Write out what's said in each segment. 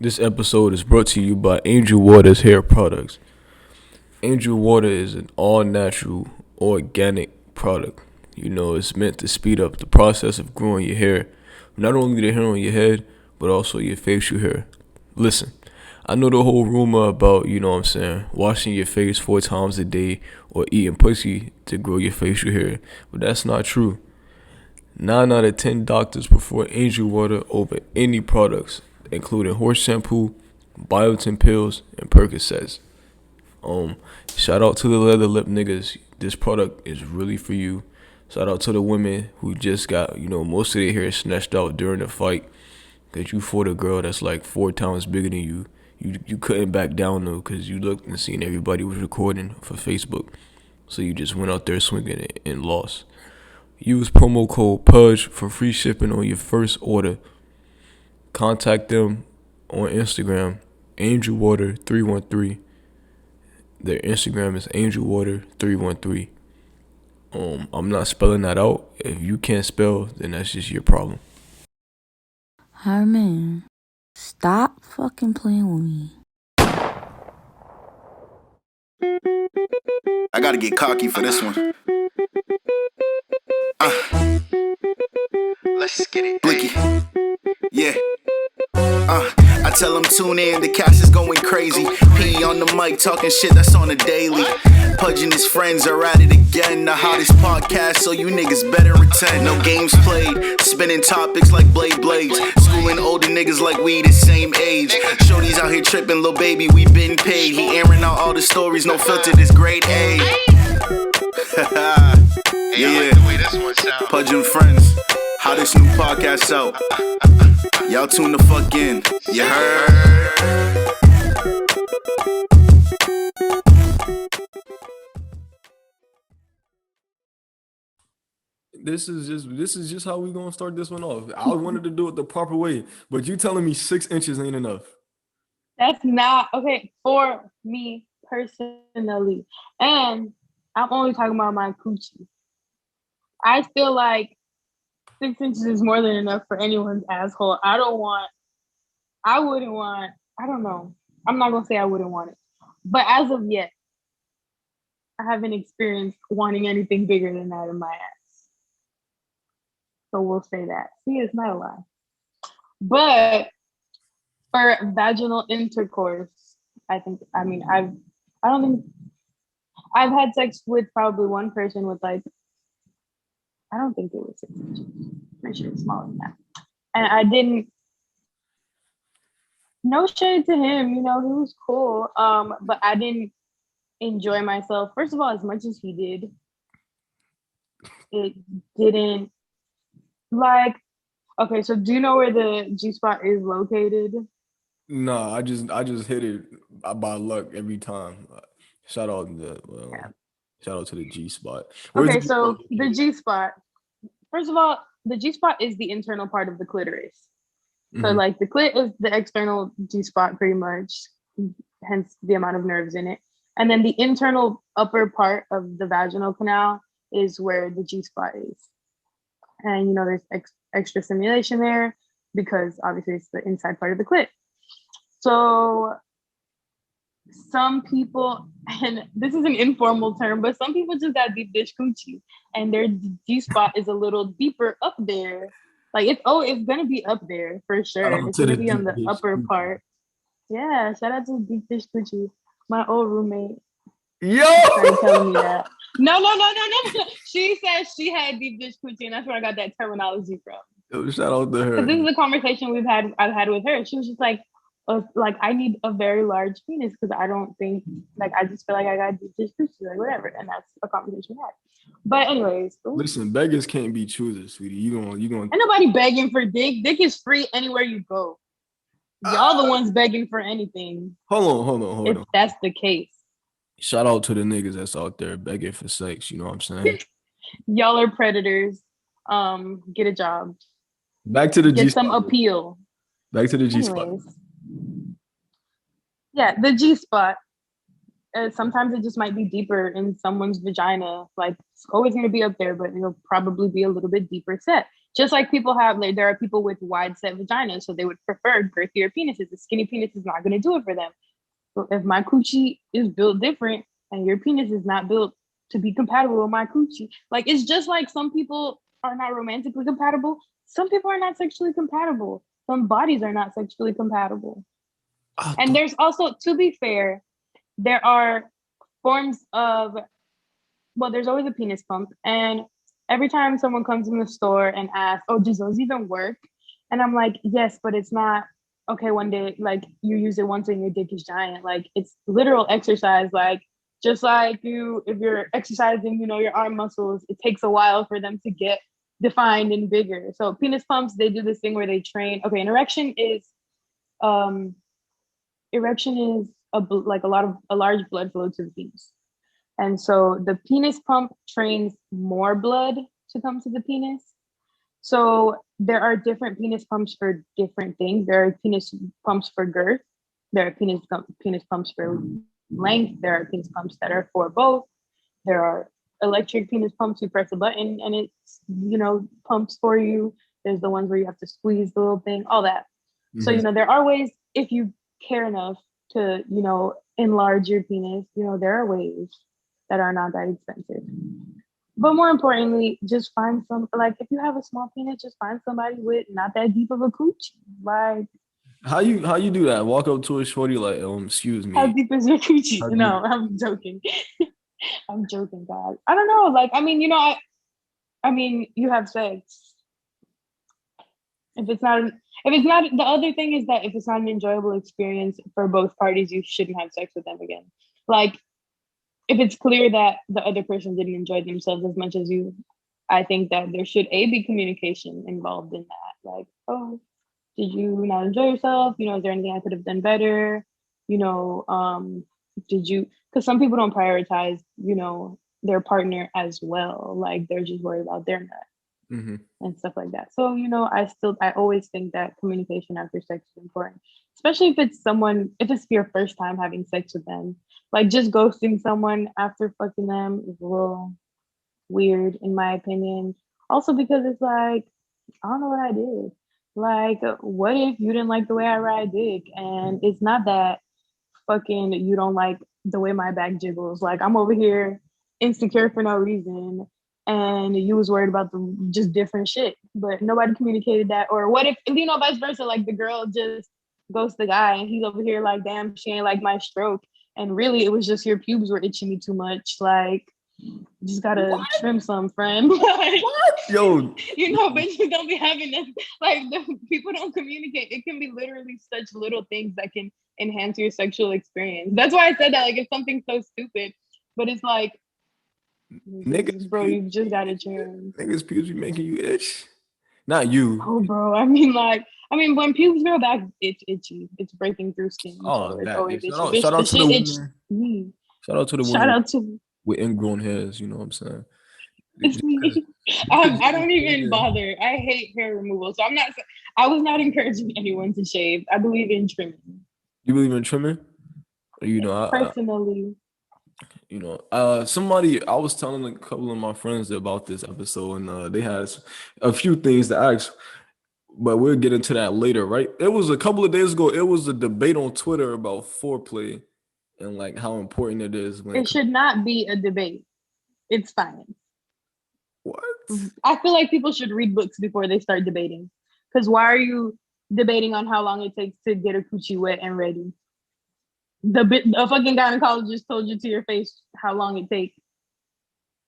This episode is brought to you by Angel Water's hair products. Angel Water is an all natural, organic product. You know, it's meant to speed up the process of growing your hair. Not only the hair on your head, but also your facial hair. Listen, I know the whole rumor about, washing your face 4 times a day or eating pussy to grow your facial hair, but that's not true. 9 out of 10 doctors prefer Angel Water over any products, including horse shampoo, biotin pills, and Percocets. Um, Shout out to the leather lip niggas. This product is really for you. Shout out to the women who just got, most of their hair snatched out during the fight. Cause you fought a girl that's like 4 times bigger than you. You couldn't back down though, cause you looked and seen everybody was recording for Facebook. So you just went out there swinging it and lost. Use promo code Pudge for free shipping on your first order. Contact them on Instagram, AngelWater313. Their Instagram is AngelWater313. I'm not spelling that out. If you can't spell, then that's just your problem. Herman, stop fucking playing with me. I gotta get cocky for this one. Let's get it. Blicky. Yeah. I tell them tune in, the cast is going crazy. P on the mic talking shit that's on the daily. Pudge and his friends are at it again. The hottest podcast, so you niggas better attend. No games played, spinning topics like blades. Schooling older niggas like we the same age. Shorty's out here tripping, little baby, we been paid. He airing out all the stories, no filter, this grade A. Yeah, Pudge and friends, hottest new podcast out. Y'all tune the fuck in. You heard? This is just how we gonna start this one off. I wanted to do it the proper way, but you telling me 6 inches ain't enough. That's not okay for me personally. And I'm only talking about my coochie. I feel like 6 inches is more than enough for anyone's asshole. I don't know. I'm not gonna say I wouldn't want it. But as of yet, I haven't experienced wanting anything bigger than that in my ass. So we'll say that. See, it's not a lie. But for vaginal intercourse, I've had sex with probably one person with like, I don't think it was 6 inches. Pretty sure it's smaller than that. And I didn't, no shade to him, he was cool. But I didn't enjoy myself. First of all, as much as he did, it didn't like, okay, so do you know where the G-spot is located? No, I just hit it by luck every time. Shout out to the G spot. Okay, so the G spot. First of all, the G spot is the internal part of the clitoris. So like the clit is the external G spot pretty much, hence the amount of nerves in it. And then the internal upper part of the vaginal canal is where the G spot is. And there's extra stimulation there because obviously it's the inside part of the clit. So some people, and this is an informal term, but some people just got deep dish coochie and their G-spot is a little deeper up there. Like it's gonna be up there for sure. It's gonna be on the upper part. Yeah, shout out to deep dish coochie. My old roommate. Yo! Started telling me that. No. She said she had deep dish coochie, and that's where I got that terminology from. Yo, shout out to her. This is a conversation I've had with her. She was just like I need a very large penis because I don't think I just feel like I got deep dish coochie, like whatever, and that's a conversation we had. But anyways, listen, beggars can't be choosers, sweetie. You gonna. Ain't nobody begging for dick. Dick is free anywhere you go. Y'all the ones begging for anything. Hold on. If that's the case. Shout out to the niggas that's out there begging for sex. You know what I'm saying? Y'all are predators. Get a job. Back to the G. Get some appeal. Back to the G spot. Yeah, the G spot. Sometimes it just might be deeper in someone's vagina. Like it's always going to be up there, but it'll probably be a little bit deeper set. Just like people have, like, there are people with wide set vaginas, so they would prefer girthier penises. The skinny penis is not going to do it for them. So if my coochie is built different and your penis is not built to be compatible with my coochie, like, it's just like some people are not romantically compatible. Some people are not sexually compatible. Some bodies are not sexually compatible. And there's also, to be fair, there are forms of, well, there's always a penis pump. And every time someone comes in the store and asks, oh, does those even work? And I'm like, yes, but it's not okay one day, like, you use it once and your dick is giant. Like, it's literal exercise. Like, just like if you're exercising, your arm muscles, it takes a while for them to get defined and bigger. So penis pumps, they do this thing where they train. Okay, an um erection is like a large blood flow to the penis. And so the penis pump trains more blood to come to the penis. So there are different penis pumps for different things. There are penis pumps for girth. There are penis pumps for length. There are penis pumps that are for both. There are electric penis pumps. You press a button and it's, pumps for you. There's the ones where you have to squeeze the little thing, all that. So, there are ways, if you care enough to, enlarge your penis, there are ways that are not that expensive. But more importantly, just find like, if you have a small penis, just find somebody with not that deep of a coochie. Like, How you do that? Walk up to a shorty like, excuse me. how deep is your coochie? No, I'm joking. I'm joking, God. I don't know. Like, I mean, you have sex. If it's not, the other thing is that if it's not an enjoyable experience for both parties, you shouldn't have sex with them again. Like, if it's clear that the other person didn't enjoy themselves as much as you, I think that there should be communication involved in that. Like, oh, did you not enjoy yourself? Is there anything I could have done better? Did you, because some people don't prioritize, their partner as well. Like, they're just worried about their nut. And stuff like that. So, I always think that communication after sex is important, especially if it's your first time having sex with them. Like, just ghosting someone after fucking them is a little weird, in my opinion. Also, because it's like, I don't know what I did. Like, what if you didn't like the way I ride dick? And it's not that fucking you don't like the way my back jiggles. Like, I'm over here insecure for no reason, and you was worried about just different shit, but nobody communicated that. Or what if, vice versa, like, the girl just ghosts the guy and he's over here like, damn, she ain't like my stroke, and really it was just your pubes were itching me too much. Like, you just gotta trim some, friend. Like, what? Yo, but you don't be having that. Like, the people don't communicate. It can be literally such little things that can enhance your sexual experience. That's why I said that. Like, it's something so stupid, but it's like, niggas, bro, you just gotta trim. Niggas pubes be making you itch. Not you. Oh, bro. I mean, when pubes grow back, it's itchy. It's breaking through skin. Oh, so it's that always is. itchy. Shout out to the women. Shout out to the women with ingrown hairs. You know what I'm saying? It's me. I don't even bother. I hate hair removal, so I was not encouraging anyone to shave. I believe in trimming. You believe in trimming? Personally. Somebody, I was telling a couple of my friends about this episode, and they had a few things to ask, but we'll get into that later, right? It was a couple of days ago. It was a debate on Twitter about foreplay and like how important it is. It should not be a debate. It's science. What? I feel like people should read books before they start debating. Because why are you debating on how long it takes to get a coochie wet and ready? A fucking gynecologist told you to your face how long it takes,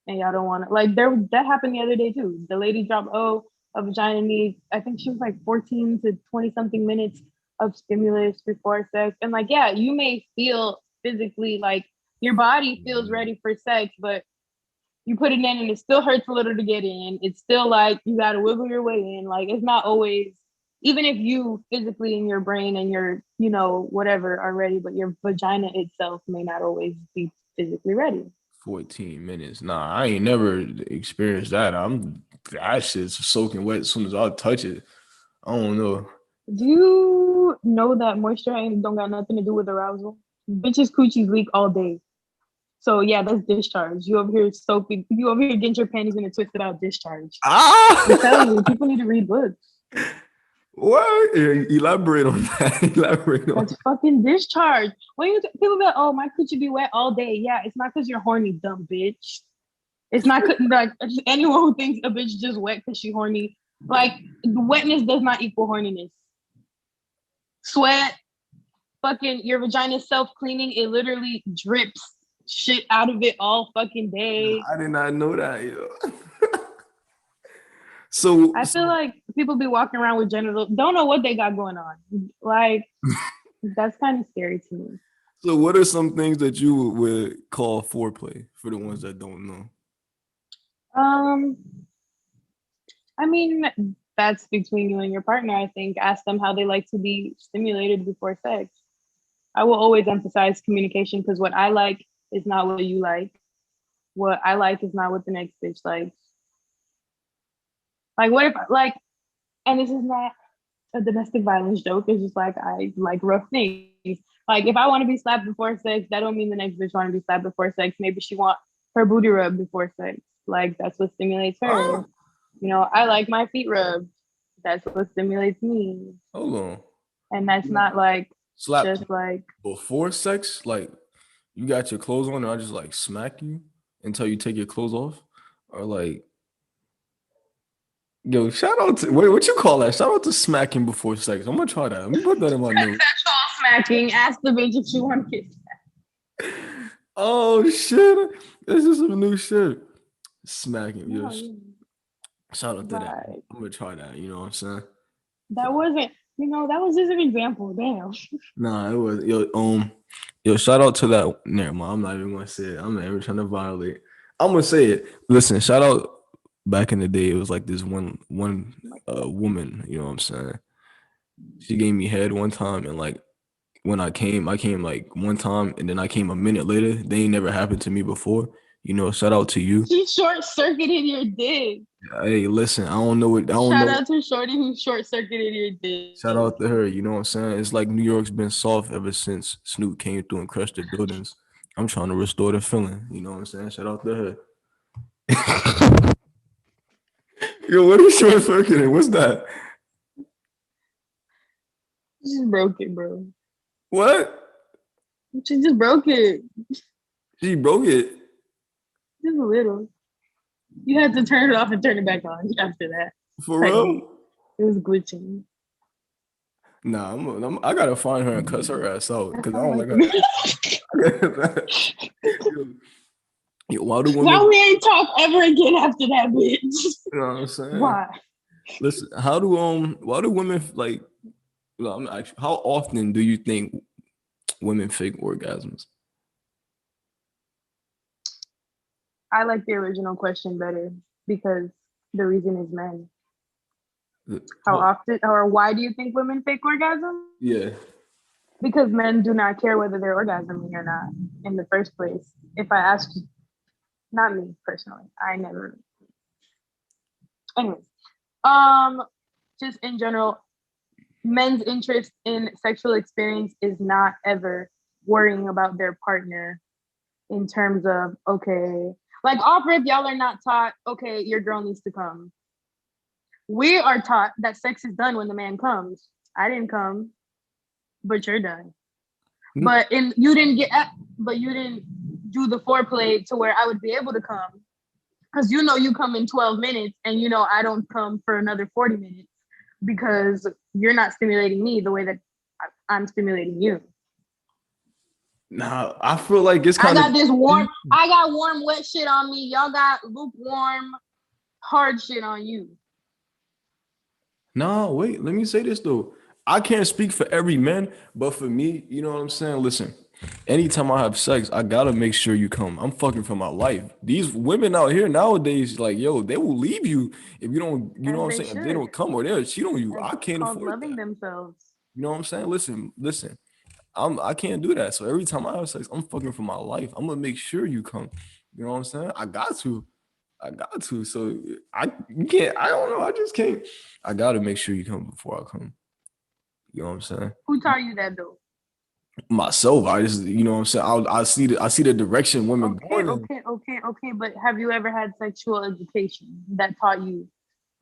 and y'all don't want to. Like, that happened the other day too. The lady dropped, a vagina needs, I think she was like 14 to 20 something minutes of stimulus before sex. And like, yeah, you may feel physically like your body feels ready for sex, but you put it in and it still hurts a little to get in. It's still like you got to wiggle your way in. Like, it's not always, even if you physically in your brain and your, whatever are ready, but your vagina itself may not always be physically ready. 14 minutes. Nah, I ain't never experienced that. That shit's soaking wet as soon as I touch it. I don't know. Do you know that moisture don't got nothing to do with arousal? Bitches' coochies leak all day. So yeah, that's discharge. You over here soaping. You over here getting your panties in a twisted out discharge. I'm telling you, Ah, people need to read books. what? Elaborate on that. Elaborate on That's that. fucking discharge. When people be like, "Oh, my coochie be wet all day," yeah, it's not because you're horny, dumb bitch. It's not like anyone who thinks a bitch just wet because she horny. Like wetness does not equal horniness. Sweat, fucking your vagina self cleaning. It literally drips shit out of it all fucking day. I did not know that, yo. So, I feel like people be walking around with genital, don't know what they got going on. Like that's kind of scary to me. so what are some things that you would call foreplay for the ones that don't know? Um, I mean, that's between you and your partner. I think ask them how they like to be stimulated before sex. I will always emphasize communication because what I like is not what you like. What I like is not what the next bitch likes. Like, what if, like, and this is not a domestic violence joke. It's just like, I like rough things. Like, if I want to be slapped before sex, that don't mean the next bitch want to be slapped before sex. Maybe she want her booty rubbed before sex. Like, that's what stimulates her. Ah, You know, I like my feet rubbed. That's what stimulates me. hold on. And that's not like, Slap just like, before sex? Like you got your clothes on and I just like smack you until you take your clothes off? Or like, yo, shout out to wait, what you call that? Shout out to smacking before sex. I'm gonna try that. Let me put that in my notes. consensual smacking. Ask the bitch if she want to kiss. Oh shit. This is some new shit. Smacking. No, Yes. Shout out to that. like I'm gonna try that, you know what I'm saying? that wasn't, that was just an example. Damn. Nah, it was yo, shout out to that. Never mind, I'm not even gonna say it. I'm not even trying to violate. I'm gonna say it. Listen, shout out back in the day, it was like this one woman, you know what I'm saying? She gave me head one time and like when I came like one time and then I came a minute later. They ain't never happened to me before. You know, shout out to you. She short circuited your dick. Hey, listen, I don't Shout know. out to Shorty who short circuited your dick. Shout out to her, you know what I'm saying? It's like New York's been soft ever since Snoop came through and crushed the buildings. I'm trying to restore the feeling, you know what I'm saying? Shout out to her. Yo, what is short circuiting? What's that? She just broke it, bro. What? She just broke it. She broke it. Just a little. You had to turn it off and turn it back on after that. For Like, real? it was glitching. Nah, I gotta find her and cuss her ass out I because I sound don't like like her. Yo, why do women? now we ain't talk ever again after that, bitch. You know what I'm saying? Why? Listen, why do women like? Well, how often do you think women fake orgasms? I like the original question better because the reason is men. How often or why do you think women fake orgasm? Yeah. Because men do not care whether they're orgasming or not in the first place. If I ask you, not me personally, I never. Anyways, just in general, men's interest in sexual experience is not ever worrying about their partner in terms of, okay, like off rip, y'all are not taught, okay, your girl needs to come. We are taught that sex is done when the man comes. I didn't come, but you're done. But you didn't do the foreplay to where I would be able to come. Because you come in 12 minutes and I don't come for another 40 minutes because you're not stimulating me the way that I'm stimulating you. Nah, I feel like it's kind of. I got warm, wet shit on me. Y'all got lukewarm, hard shit on you. No, wait, let me say this though. I can't speak for every man, but for me, you know what I'm saying? Listen, anytime I have sex, I gotta make sure you come. I'm fucking for my life. These women out here nowadays, like, yo, they will leave you if you don't, you know what I'm saying? If they don't come or they'll cheat on you. I can't afford loving that. themselves. You know what I'm saying? Listen. I can't do that. So every time I have sex, I'm fucking for my life. I'm gonna make sure you come. You know what I'm saying? I got to. So you can't, I don't know. I just can't. I gotta make sure you come before I come. You know what I'm saying? Who taught you that though? Myself, I just, you know what I'm saying. I see the direction women Okay, going in. okay, okay, okay. But have you ever had sexual education that taught you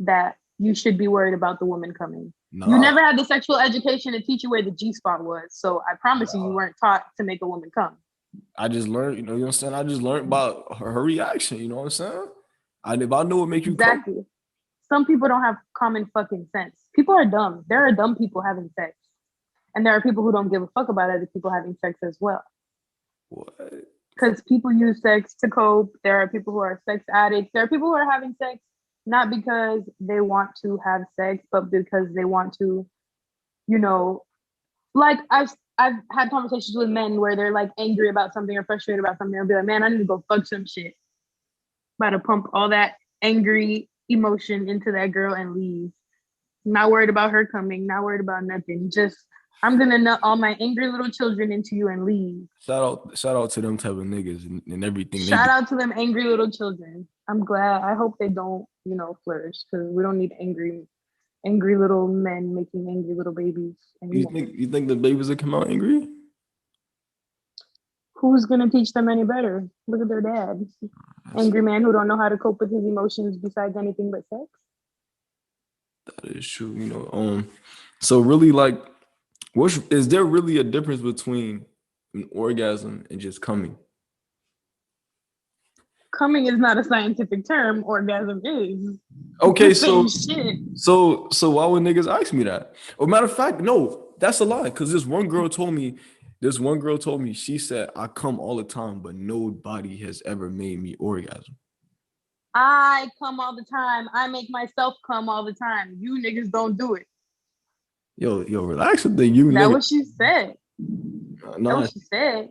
that you should be worried about the woman coming? You Nah, never had the sexual education to teach you where the G spot was. So I promise you, you weren't taught to make a woman come. I just learned, you know what I'm saying. I just learned about her reaction. You know what I'm saying. If I knew what make you come, Exactly. Some people don't have common fucking sense. People are dumb. There are dumb people having sex. And there are people who don't give a fuck about other people having sex as well. what? Because people use sex to cope. There are people who are sex addicts. There are people who are having sex not because they want to have sex, but because they want to, you know, like I've had conversations with men where they're like angry about something or frustrated about something. They'll be like, man, I need to go fuck some shit. About to pump all that angry emotion into that girl and leave. Not worried about her coming, not worried about nothing. Just I'm gonna nut all my angry little children into you and leave. Shout out to them type of niggas and everything they Shout do. out to them angry little children. I'm glad. I hope they don't, flourish because we don't need angry little men making angry little babies anymore. You think the babies will come out angry? Who's gonna teach them any better? Look at their dad. That's, Angry man who don't know how to cope with his emotions besides anything but sex. that is true. You know. So really, like, what is there really a difference between an orgasm and just coming? Coming is not a scientific term. Orgasm is. Okay, It's the same shit. so why would niggas ask me that? Or matter of fact, no, that's a lie. Cause this one girl told me, she said, I come all the time, but nobody has ever made me orgasm. I come all the time. I make myself come all the time. You niggas don't do it. Yo, relax with the you That nigga. what she said. That Nah, what she said.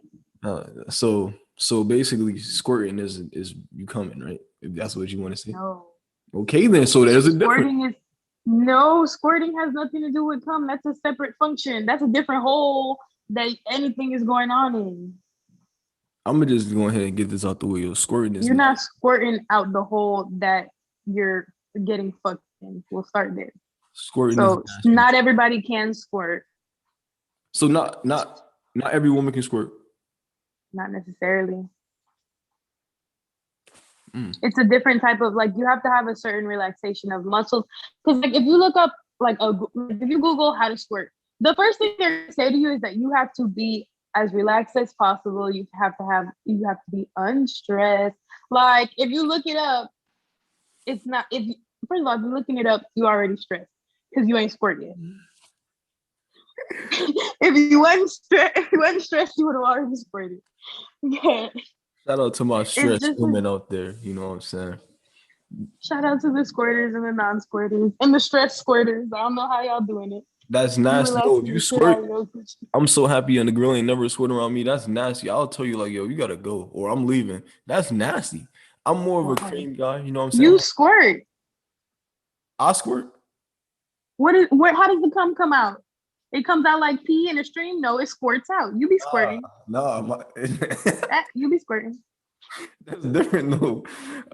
so basically squirting is you coming, right? If that's what you want to say. No. Okay, then so there's a difference. Squirting is no, squirting has nothing to do with cum. That's a separate function. That's a different hole that anything is going on in. I'm gonna just go ahead and get this out the way. Yo, squirting is You're not not squirting out the hole that you're getting fucked in. We'll start there. squirting is So nasty. not everybody can squirt. So not every woman can squirt. Not necessarily. Mm. It's a different type of like you have to have a certain relaxation of muscles. Because like if you look up if you Google how to squirt, the first thing they say to you is that you have to be as relaxed as possible. You have to be unstressed. Like if you look it up, it's not if you, first of all, if you're looking it up, you already stressed because you ain't squirt yet. If you wasn't stressed, you would have already squirted. Yeah. Shout out to my It's stressed just women out there. You know what I'm saying? shout out to the squirters and the non-squirters and the stress squirters. I don't know how y'all doing it. That's You nasty. Yo, if relaxing you the shit out squirt, of your coochie. I'm so happy and the girl ain't never squirt around me. That's nasty. I'll tell you like, yo, you gotta go or I'm leaving. That's nasty. I'm more of a Why? cream guy. You know what I'm You saying? squirt. I squirt. How does the cum come out? It comes out like pee in a stream? No, it squirts out. You be squirting. You be squirting. That's different though.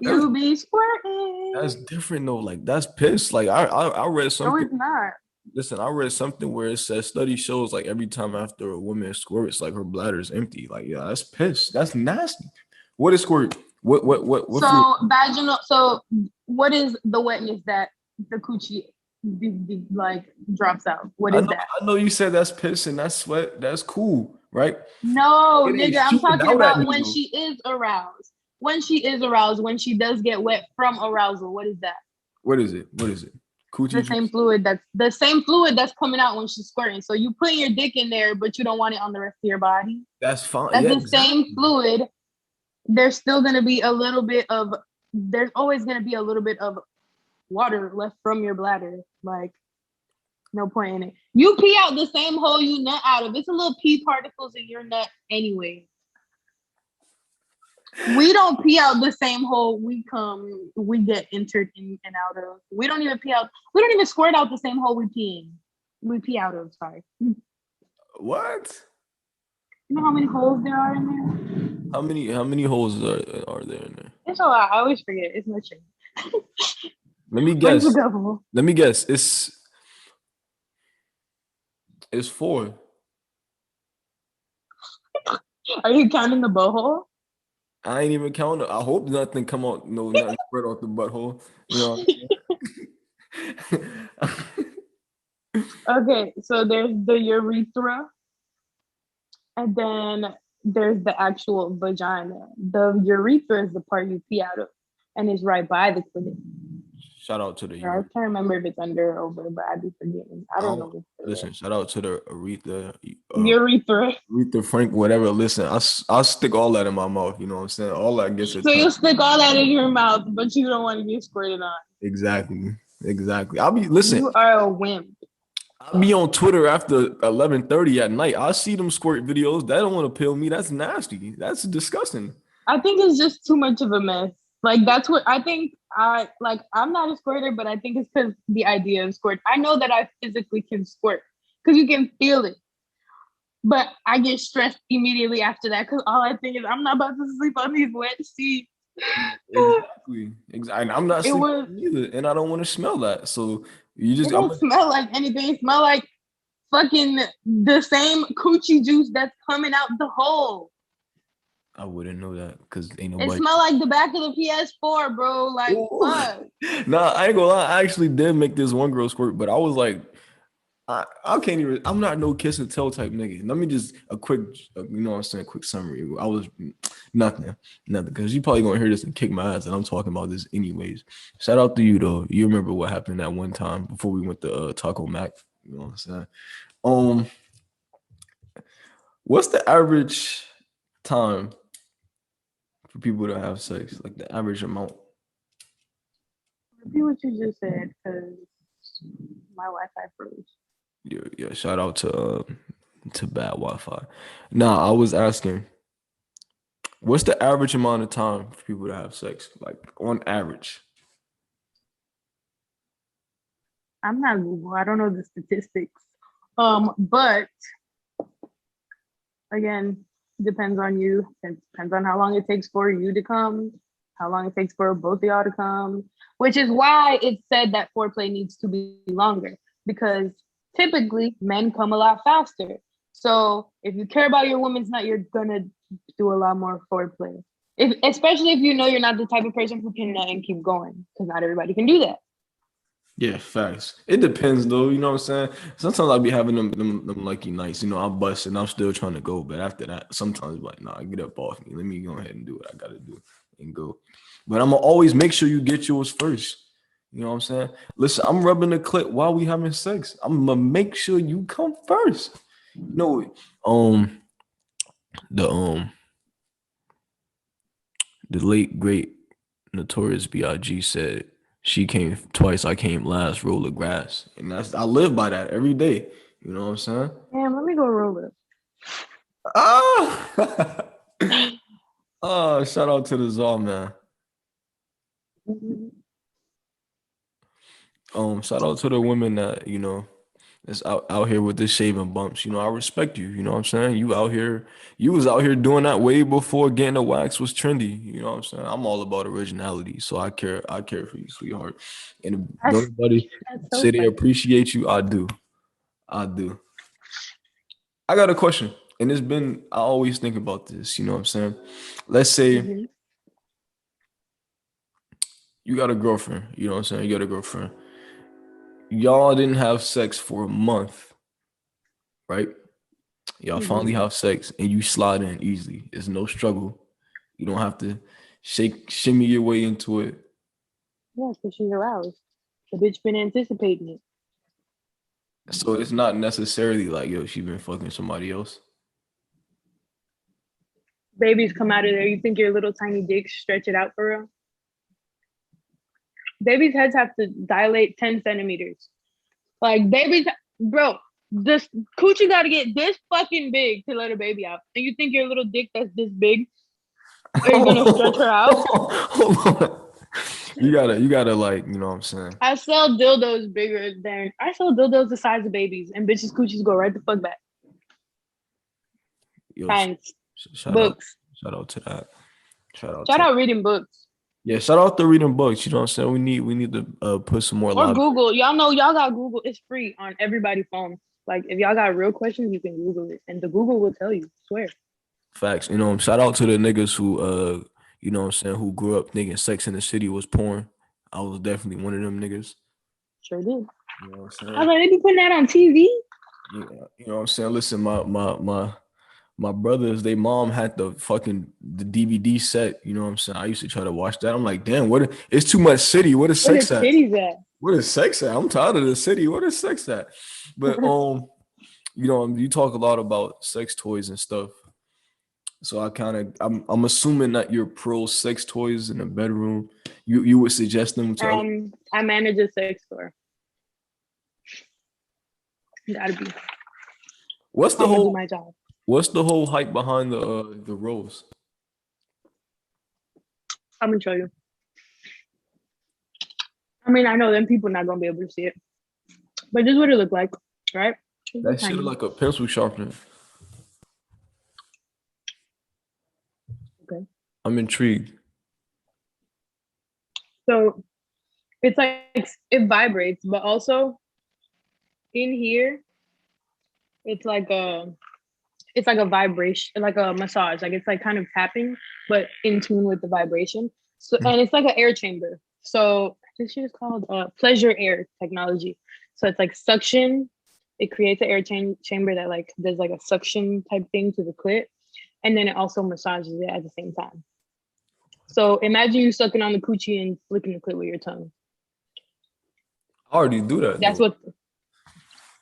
That's, You be squirting. that's different though. Like that's piss. Like I read No, something. it's not. Listen, I read something where it says study shows like every time after a woman squirts, like her bladder is empty. Like, yeah, that's piss. That's nasty. What is squirt? What fluid? So vaginal. So what is the wetness that the coochie like drops out? What is that? I know you said that's piss and that's sweat. That's cool, right? No, It ain't nigga, I'm shooting talking out at about me when though. she is aroused. When she is aroused, when she does get wet from arousal, what is that? What is it? What is it? Coochie juice? The same fluid that's coming out when she's squirting. So you put your dick in there, but you don't want it on the rest of your body. That's fine. That's Yeah, the same exactly. fluid. There's still gonna be a little bit of there's always gonna be a little bit of water left from your bladder. Like no point in it. You pee out the same hole you nut out of. It's a little pee particles in your nut anyway. We don't pee out the same hole we get entered in and out of. We don't even squirt out the same hole we pee out of, sorry. You What? know how many holes there are in there? How many holes are there in there? It's a lot. I always forget. It's nothing. Let me But it's a guess. couple. Let me guess. It's four. Are you counting the butthole? I ain't even counting. I hope nothing come out. No, nothing spread out the butthole. You know what I'm saying? Okay, so there's the urethra, and then there's the actual vagina. The urethra is the part you pee out of, and it's right by the clit. Shout out to the I can't remember if it's under or over, but I'd be forgetting. I don't know. listen. Shout out to the Aretha, Urethra. Aretha Frank, whatever. Listen, I'll stick all that in my mouth. You know what I'm saying? All that gets a So tongue. you'll stick all that in your mouth, but you don't want to get squirted on. Exactly. Listen. You are a wimp. I'll be on Twitter after 11:30 at night. I see them squirt videos. That don't want to pill me. That's nasty. That's disgusting. I think it's just too much of a mess. Like that's what I think. I'm not a squirter, but I think it's because the idea of squirt. I know that I physically can squirt because you can feel it, but I get stressed immediately after that because all I think is I'm not about to sleep on these wet sheets. Exactly. I'm not It sleeping was. either, and I don't want to smell that. So you It just, don't smell like anything. It smell like fucking the same coochie juice that's coming out the hole. I wouldn't know that because ain't It nobody. smell like the back of the PS4, bro. Like fuck. Nah, I ain't gonna lie. I actually did make this one girl squirt, but I was like, I can't even. I'm not no kiss and tell type nigga. Let me just a quick, you know what I'm saying, quick summary. I was nothing, because you probably gonna hear this and kick my ass, and I'm talking about this anyways. Shout out to you though. You remember what happened that one time before we went to Taco Mac? You know what I'm saying? Um, what's the average time for people to have sex? Like the average amount? Repeat what you just said, because my Wi-Fi froze. Yeah. Shout out to bad Wi-Fi. Nah, I was asking, what's the average amount of time for people to have sex? Like on average. I'm not Google. I don't know the statistics. But again, depends on you. It depends on how long it takes for you to come, how long it takes for both of y'all to come, which is why it's said that foreplay needs to be longer because typically men come a lot faster. So if you care about your woman's nut, you're gonna do a lot more foreplay. Especially if you know you're not the type of person who can nut and keep going, because not everybody can do that. Yeah, facts. It depends though, you know what I'm saying? Sometimes I'll be having them lucky nights, you know, I'm busting, I'm still trying to go, but after that, sometimes it's like, nah, get up off me. Let me go ahead and do what I gotta do and go. But I'm gonna always make sure you get yours first. You know what I'm saying? Listen, I'm rubbing the clit while we having sex. I'm gonna make sure you come first. You know, the the late great Notorious B.I.G. said, "She came twice, I came last, roll the grass." And I live by that every day. You know what I'm saying? Damn, let me go roll it. Ah, oh, shout out to the Czar, man. Shout out to the women that, you know, is out here with this shaving bumps. You know, I respect you. You know what I'm saying? You was out here doing that way before getting a wax was trendy. You know what I'm saying? I'm all about originality. So I care for you, sweetheart. And if don't nobody That's so say they funny. appreciate you, I do. I do. I got a question. And I always think about this, you know what I'm saying? Let's say Mhm. you got a girlfriend, you know what I'm saying? You got a girlfriend. Y'all didn't have sex for a month, right? Y'all finally Mhm. have sex and you slide in easily. It's no struggle. You don't have to shimmy your way into it. Yeah, because she's aroused. The bitch been anticipating it. So it's not necessarily like, yo, she been fucking somebody else. Babies come out of there. You think your little tiny dick stretch it out for real? Babies' heads have to dilate 10 centimeters. Like babies, bro, this coochie got to get this fucking big to let a baby out. And you think your little dick that's this big is gonna stretch her out? Hold on. You gotta like, you know what I'm saying? I sell dildos bigger than I sell dildos the size of babies, and bitches coochies go right the fuck back. Yo, Thanks. shout out, Books. shout out to that. Shout out Shout to out reading books. Yeah, shout out to reading books. You know what I'm saying? We need to put some more Or logic. Google. Y'all know y'all got Google. It's free on everybody's phone. Like if y'all got real questions, you can Google it. And the Google will tell you. I swear. Facts. Shout out to the niggas who who grew up thinking Sex in the City was porn. I was definitely one of them niggas. Sure did. You know what I'm I was saying? like, they be putting that on TV. Yeah, you know what I'm saying? Listen, my brothers, they mom had the DVD set. You know what I'm saying? I used to try to watch that. I'm like, damn, it's too much city. What is Where the sex at? titties at? What is sex at? I'm tired of the city. What is sex at? But you talk a lot about sex toys and stuff. So I'm assuming that you're pro sex toys in the bedroom. You would suggest them to other. I manage a sex store. Gotta be. What's the I'm gonna do whole my job. what's the whole hype behind the rose? I'm gonna show you. I mean, I know them people not gonna be able to see it, but this is what it looked like, right? That shit like a pencil sharpener. Okay. I'm intrigued. So it's like it vibrates, but also in here, it's like a vibration, like a massage. Like it's like kind of tapping, but in tune with the vibration. So and it's like an air chamber. So this shit is called pleasure air technology. So it's like suction. It creates an air chamber that like does like a suction type thing to the clit, and then it also massages it at the same time. So imagine you sucking on the coochie and flicking the clit with your tongue. I already do that That's though. what.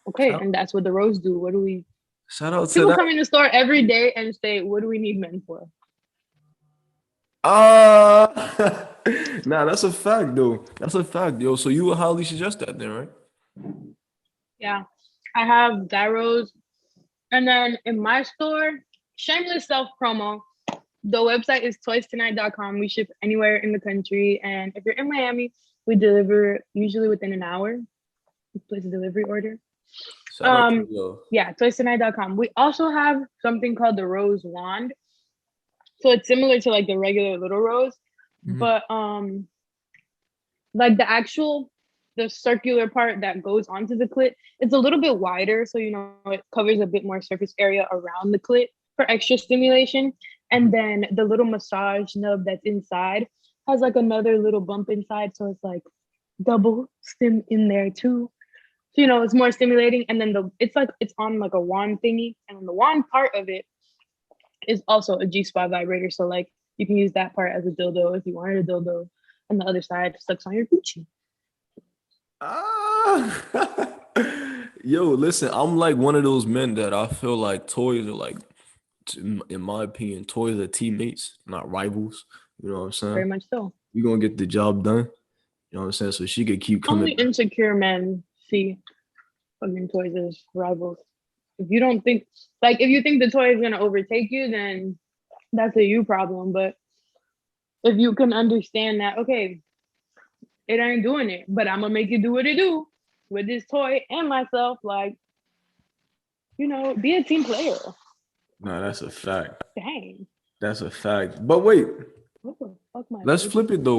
Okay, and that's what the rose do. What do we? Shout out to People that. come in the store every day and say, "What do we need men for?" Nah, that's a fact though. That's a fact, yo. So you would highly suggest that then, right? Yeah, I have that rose, and then in my store, shameless self promo. The website is toystonight.com. We ship anywhere in the country, and if you're in Miami, we deliver usually within an hour. We place a delivery order. Shout out to yo. Yeah, toystonight.com. We also have something called the rose wand. So it's similar to like the regular little rose, but like the circular part that goes onto the clit, it's a little bit wider, so it covers a bit more surface area around the clit for extra stimulation. And then the little massage nub that's inside has like another little bump inside, so it's like double stim in there too. So it's more stimulating. And then it's on like a wand thingy, and on the wand part of it is also a G-spot vibrator. So like you can use that part as a dildo if you wanted a dildo, and the other side sucks on your Gucci. Yo, listen, I'm like one of those men that I feel like toys are like, in my opinion, toys are teammates, not rivals. You know what I'm saying? Very much so. You're gonna get the job done. You know what I'm saying? So she could keep coming. Only insecure men see fucking toys as rivals. If you don't think, like, if you think the toy is gonna overtake you, then that's a you problem. But if you can understand that, okay, it ain't doing it, but I'm gonna make it do what it do with this toy and myself, like, be a team player. Nah, that's a fact. Dang. That's a fact. But wait, What the fuck, let's flip it though.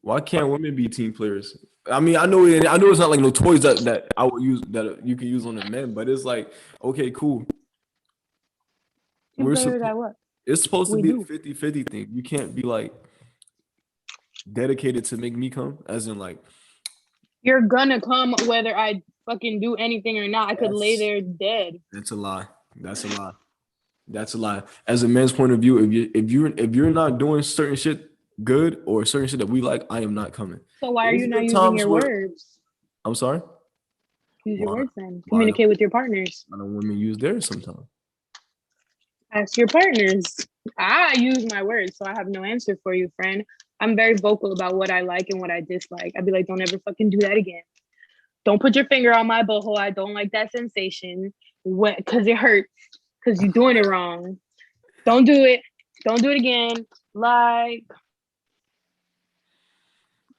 Why can't women be team players? I mean, I know it's not like no toys that I would use that you can use on the men, but it's like, okay, cool. Team players at what? It's supposed to We be do. a 50-50 thing. You can't be like dedicated to make me come, as in like You're gonna come whether I fucking do anything or not. I could lay there dead. that's a lie. That's a lie. That's a lie. As a man's point of view, if you're not doing certain shit good or certain shit that we like, I am not coming. So why are you not using your words? I'm sorry? Use your words then. Communicate with your partners. I know women use theirs sometimes. Ask your partners. I use my words, so I have no answer for you, friend. I'm very vocal about what I like and what I dislike. I'd be like, don't ever fucking do that again. Don't put your finger on my butthole. I don't like that sensation. Because it hurts. Because you're doing it wrong. Don't do it. Don't do it again. Like,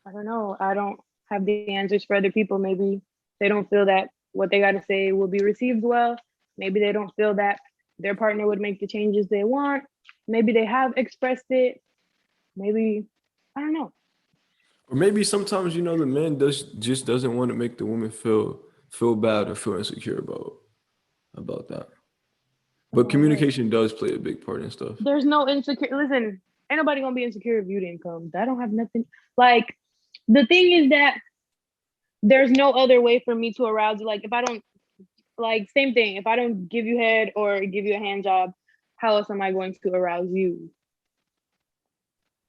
I don't know. I don't have the answers for other people. Maybe they don't feel that what they got to say will be received well. Maybe they don't feel that their partner would make the changes they want. Maybe they have expressed it. Maybe, I don't know. Or maybe sometimes, the man just doesn't want to make the woman feel bad or feel insecure about that. But communication does play a big part in stuff. There's no insecure. Listen, ain't nobody gonna be insecure if you didn't come. That don't have nothing. Like the thing is that there's no other way for me to arouse you. Like if I don't, like same thing. If I don't give you head or give you a hand job, how else am I going to arouse you?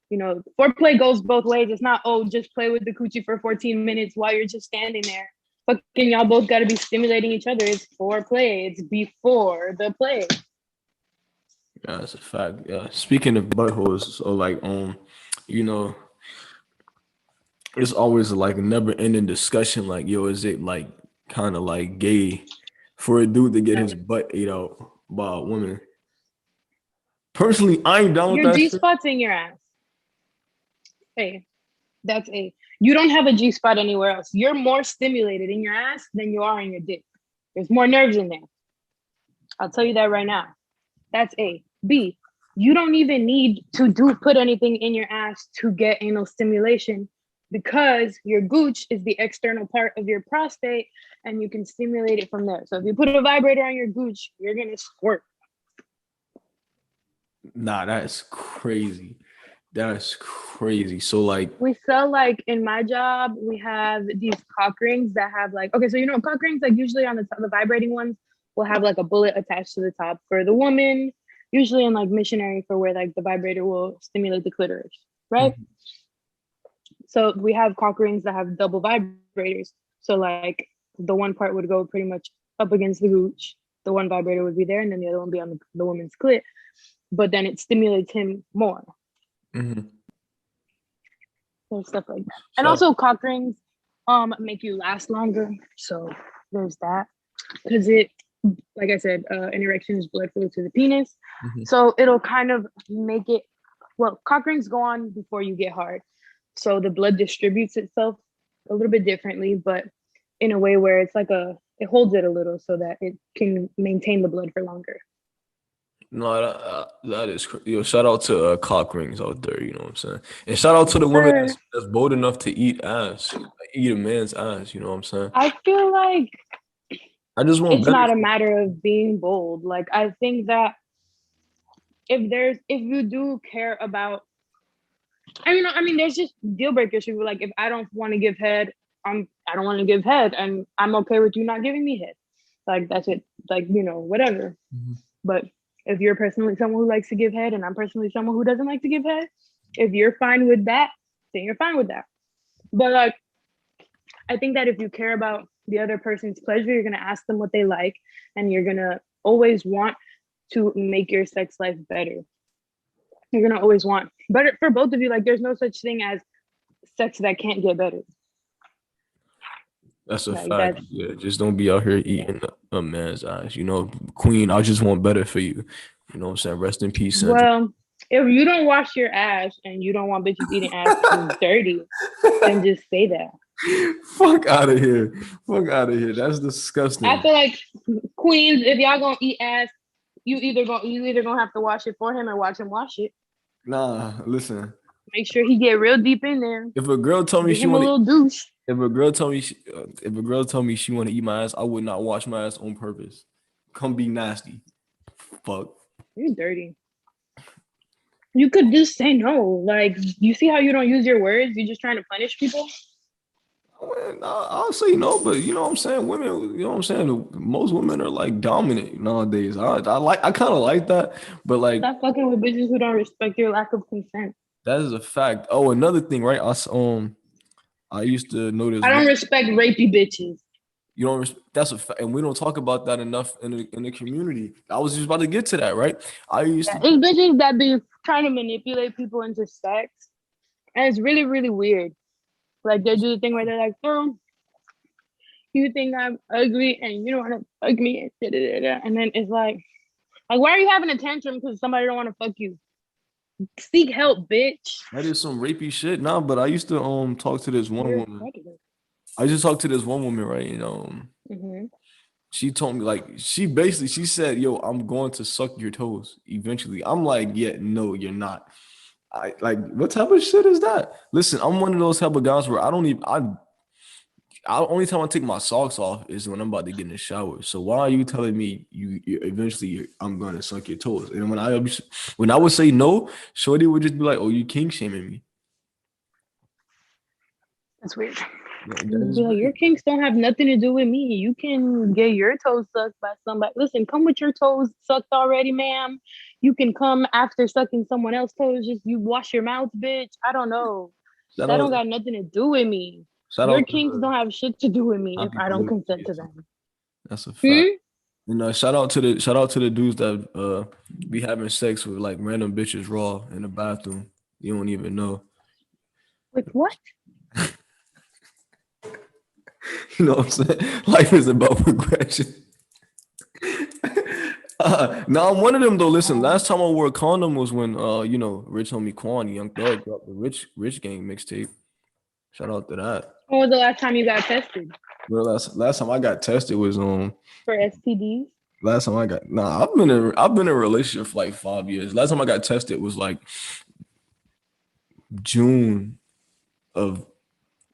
You know, foreplay goes both ways. It's not, oh, just play with the coochie for 14 minutes while you're just standing there. Fucking y'all both got to be stimulating each other. It's foreplay. It's before the play. Yeah, that's a fact. Yeah. Speaking of buttholes, so like you know, it's always like a never-ending discussion. Like, yo, is it like kind of like gay for a dude to get his butt ate out by a woman? Personally, I ain't down with Your that G shit. spot's in your ass. Hey, that's A. You don't have a G spot anywhere else. You're more stimulated in your ass than you are in your dick. There's more nerves in there. I'll tell you that right now. That's A. B. You don't even need to put anything in your ass to get anal stimulation because your gooch is the external part of your prostate and you can stimulate it from there. So if you put a vibrator on your gooch, you're gonna squirt. Nah, that's crazy. That's crazy. So like, We sell like in my job, we have these cock rings that have like, okay, so you know cock rings like usually on the top, the vibrating ones will have like a bullet attached to the top for the woman, usually in like missionary for where like the vibrator will stimulate the clitoris, right? Mhm. So we have cock rings that have double vibrators. So like the one part would go pretty much up against the gooch, the one vibrator would be there, and then the other one be on the woman's clit. But then it stimulates him more. Mhm. And stuff like that. And So, also cock rings make you last longer. So there's that. Because it, like I said, an erection is blood flow to the penis. mhm. So it'll kind of make it, well, cock rings go on before you get hard. So the blood distributes itself a little bit differently, but in a way where it's like it holds it a little so that it can maintain the blood for longer. No, that is yo. Shout out to cock rings out there. You know what I'm saying, and shout out to the women that's bold enough to eat ass, like, eat a man's ass. You know what I'm saying? I feel like I just want it's better. not a matter of being bold. Like I think that if you do care about, I mean there's just deal breakers. People like, if I don't want to give head, I don't want to give head, and I'm okay with you not giving me head. Like that's it. Like, you know, whatever. Mhm. But if you're personally someone who likes to give head and I'm personally someone who doesn't like to give head, if you're fine with that, then you're fine with that. But like, I think that if you care about the other person's pleasure, you're gonna ask them what they like, and you're gonna always want to make your sex life better. You're gonna always want better for both of you. Like, there's no such thing as sex that can't get better. That's a Like fact. that's Yeah, just don't be out here eating a man's ass. You know, Queen. I just want better for you. You know what I'm saying? Rest in peace, Sandra. well, if you don't wash your ass and you don't want bitches eating ass because it's dirty, then just say that. Fuck out of here. Fuck out of here. That's disgusting. I feel like queens, if y'all gonna eat ass, you either gonna have to wash it for him or watch him wash it. Nah, listen. Make sure he get real deep in there. If a girl told me Give she him a want little douche. if a girl told me if a girl told me she want to eat my ass, I would not wash my ass on purpose. Come be nasty. Fuck. You're dirty. You could just say no. Like, you see how you don't use your words? You're just trying to punish people. I'll say no, but you know what I'm saying. Women, you know what I'm saying. Most women are like dominant nowadays. I kind of like that, but like Stop fucking with bitches who don't respect your lack of consent. that is a fact. Oh, another thing, right? I used to notice. I don't respect rapey bitches. You don't. That's a fact, and we don't talk about that enough in the community. I was just about to get to that, right? I used to. It's bitches that be trying to manipulate people into sex, and it's really, really weird. Like, they do the thing where they're like, "Oh, you think I'm ugly and you don't want to fuck me," and da-da-da-da. And then it's like, why are you having a tantrum because somebody don't want to fuck you? Seek help, bitch. That is some rapey shit. Nah, but I used to talk to this one You're woman. predator. I just talked to this one woman, right? She told me like she said, "Yo, I'm going to suck your toes eventually." I'm like, "Yeah, no, you're not." I like, what type of shit is that? Listen, I'm one of those type of guys where I don't even only time I take my socks off is when I'm about to get in the shower. So why are you telling me you eventually I'm gonna suck your toes? And when I would say no, Shorty would just be like, "Oh, you king shaming me." That's weird. That You'd is be like, your weird. kinks don't have nothing to do with me. You can get your toes sucked by somebody. Listen, come with your toes sucked already, ma'am. You can come after sucking someone else's toes. Just you wash your mouth, bitch. I don't know. Shout That don't out, got nothing to do with me. shout Your out to kinks her. don't have shit to do with me if Happy I don't birthday to consent you to too. them. That's a fact. Hmm? Shout out to the dudes that be having sex with like random bitches raw in the bathroom. You don't even know. Like what? You know what I'm saying? Life is about progression. Now I'm one of them though. Listen, last time I wore a condom was when Rich Homie Quan, Young Thug, dropped the Rich Gang mixtape. Shout out to that. When was the last time you got tested Bro, last time I got tested was for STDs? last time I got I've been in a relationship for like 5 years. Last time I got tested was like June of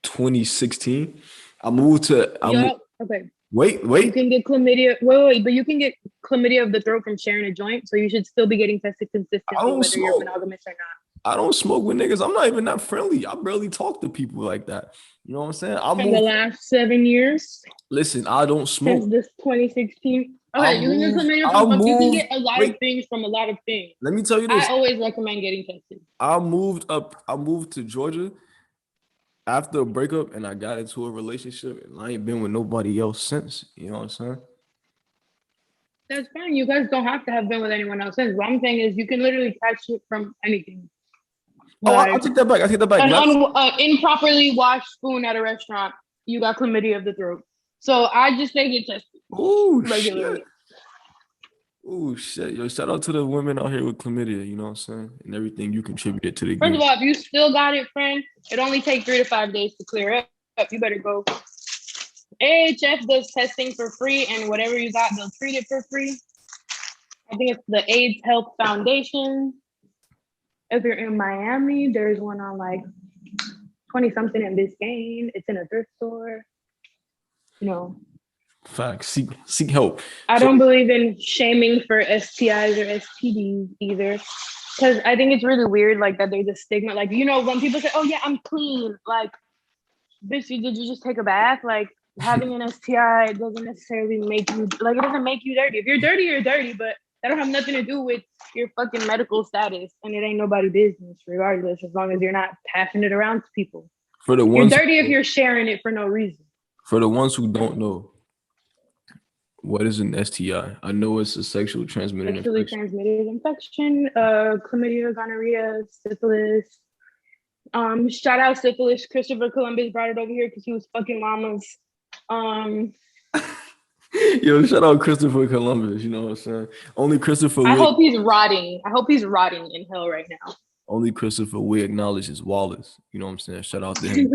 2016. I moved. Yup. Okay. Wait, You wait. can get chlamydia. Wait, but you can get chlamydia of the throat from sharing a joint. So you should still be getting tested I consistently, don't whether you're smoke. monogamous or not. I don't smoke with niggas. I'm not even that friendly. I barely talk to people like that. You know what I'm saying? In the last 7 years Listen, I don't since smoke. this 2016. I Okay, you can get moved. chlamydia I from you can moved. get a lot of Wait, things from a lot of things. let me tell you I this. always recommend getting tested. I moved to Georgia after a breakup and I got into a relationship and I ain't been with nobody else since. You know what I'm saying? That's fine. You guys don't have to have been with anyone else since. What I'm saying is you can literally catch it from anything. Oh, I Like take that back. I take that back. an Last, improperly washed spoon at a restaurant, you got chlamydia of the throat. So I just say get tested oh shit. regularly. Oh shit. Yo, shout out to the women out here with chlamydia, you know what I'm saying? And everything you contributed to the First of game. all, if you still got it, friend, it only takes 3 to 5 days to clear up. You better go. AHF does testing for free, and whatever you got, they'll treat it for free. I think it's the AIDS Health Foundation. If you're in Miami, there's one on like 20 something in Biscayne. It's in a thrift store. You know, Facts. Seek help. I So don't believe in shaming for STIs or STDs either. Because I think it's really weird, like that there's a stigma. Like, you know, when people say, oh, yeah, I'm clean, like, bitch, did you just take a bath? Like, having an STI doesn't necessarily make you, like, it doesn't make you dirty. If you're dirty, you're dirty, but that don't have nothing to do with your fucking medical status. And it ain't nobody's business, regardless, as long as you're not passing it around to people. for the You're ones dirty if you're sharing it for no reason. who don't know, what is an STI? I know it's a sexually transmitted Sexually infection. transmitted infection, chlamydia, gonorrhea, syphilis. Shout out syphilis. Christopher Columbus brought it over here because he was fucking mamas. Yo, shout out Christopher Columbus, you know what I'm saying? Only Christopher I Wick, hope he's rotting. I hope he's rotting in hell right now. only Christopher Wick acknowledges Wallace. You know what I'm saying? Shout out to him.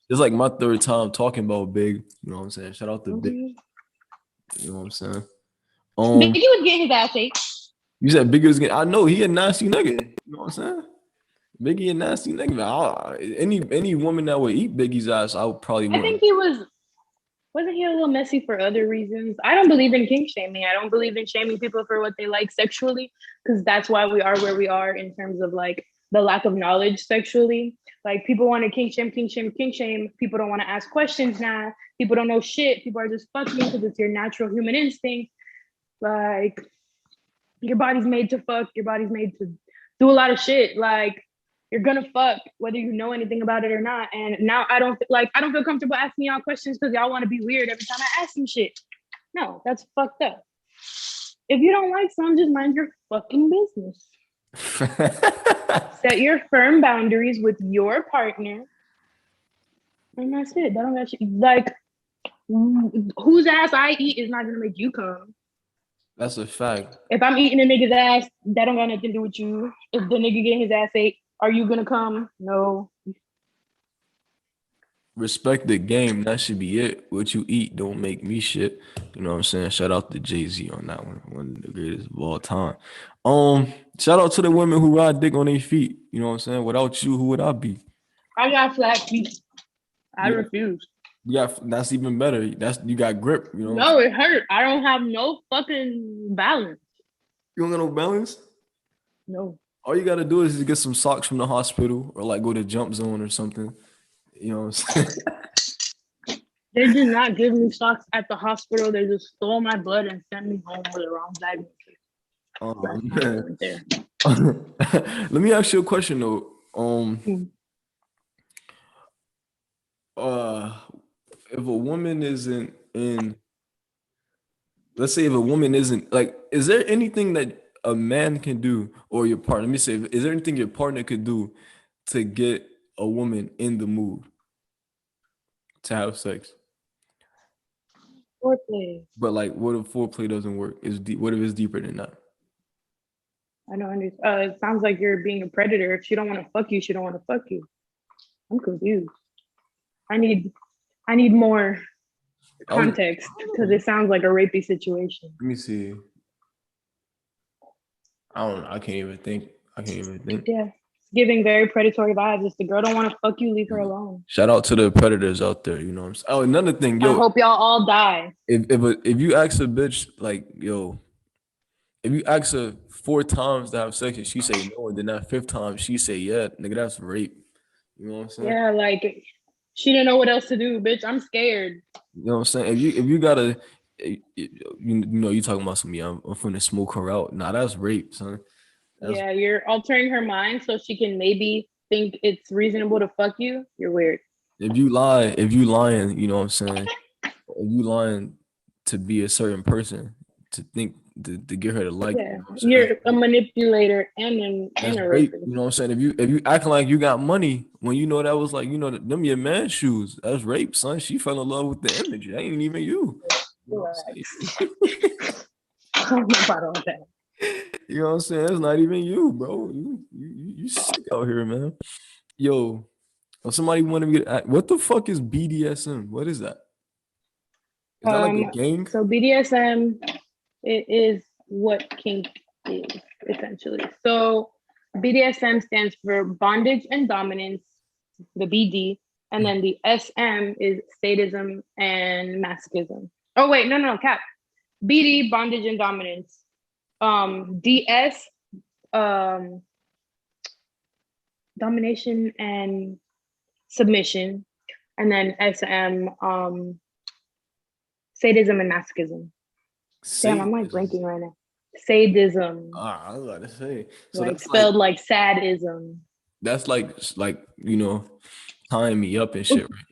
It's like my third time talking about Big. You know what I'm saying? Shout out to Big. You know what I'm saying? Biggie was getting his ass ate. You said Biggie was getting. I know he a nasty nigga. You know what I'm saying? Biggie a nasty nigga. Any woman that would eat Biggie's ass, I would probably I want. think he wasn't he a little messy for other reasons? I don't believe in kink shaming. I don't believe in shaming people for what they like sexually, because that's why we are where we are in terms of like the lack of knowledge sexually. Like people want to kink shame, kink shame, kink shame. People don't want to ask questions now. People don't know shit. People are just fucking because it's your natural human instinct. Like your body's made to fuck. Your body's made to do a lot of shit. Like you're gonna fuck whether you know anything about it or not. And now I don't feel comfortable asking y'all questions because y'all want to be weird every time I ask some shit. No, that's fucked up. If you don't like some, just mind your fucking business. Set your firm boundaries with your partner, and that's it. That don't got shit. Like whose ass I eat is not gonna make you come. That's a fact. If I'm eating a nigga's ass, that don't got nothing to do with you. If the nigga getting his ass ate, are you gonna come? No. Respect the game. That should be it. What you eat don't make me shit. You know what I'm saying? Shout out to Jay-Z on that one. One of the greatest of all time. Shout out to the women who ride dick on their feet. You know what I'm saying? Without you, who would I be? I got flat feet. I refuse. Yeah, that's even better. That's you got grip. You know what I'm No, saying? it hurt. I don't have no fucking balance. You don't got no balance. No. All you gotta do is just get some socks from the hospital or like go to Jump Zone or something. You know what I'm saying? They did not give me socks at the hospital. They just stole my blood and sent me home with the wrong diagnosis. Oh Last time I man. went there. Let me ask you a question though. Hmm. Uh, if a woman isn't in, let's say if a woman isn't like, is there anything that a man can do or your partner? Let me say, is there anything your partner could do to get a woman in the mood to have sex? Foreplay. But like, what if foreplay doesn't work? Is deep? What if it's deeper than that? I don't understand. It sounds like you're being a predator. If she don't want to fuck you, she don't want to fuck you. I'm confused. I need I need more I was, context because it sounds like a rapey situation. let me see. I don't know. I can't even think. I can't even think. Yeah. It's giving very predatory vibes. If the girl don't want to fuck you, leave her alone. Shout out to the predators out there. You know what I'm saying? Oh, another thing, I yo, hope y'all all die. if you ask a bitch like, yo, if you ask her 4 times to have sex and she say no, and then that fifth time she say yeah, nigga, that's rape. You know what I'm saying? Yeah, like she didn't know what else to do, bitch. I'm scared. You know what I'm saying? If you gotta, you know, you talking about some, yeah, I'm finna smoke her out. Nah, that's rape, son. That's Yeah, you're altering her mind so she can maybe think it's reasonable to fuck you. You're weird. if you lying, you know what I'm saying? If you lying to be a certain person, to think to get her to like you, Yeah, know what I'm saying? you're a manipulator and That's a rape. rapist. You know what I'm saying? If you acting like you got money when you know that was like, you know, them your man shoes, that's rape, son. She fell in love with the image. That ain't even you. You know what I'm Relax. saying? I'm not about all that. You know what I'm saying? It's not even you, bro. You sick out here, man. Yo, if somebody want to get what the fuck is BDSM? What is that? Is that like a Um, gang? so BDSM, it is what kink is essentially. So BDSM stands for bondage and dominance, the BD, and then the SM is sadism and masochism. Oh wait, no, cap. BD, bondage and dominance. DS, um, domination and submission, and then SM, sadism and masochism. Damn, I'm like Sadism. blanking right now. Sadism, I was about to say. So like spelled like sadism. that's like you know, tying me up and shit, right?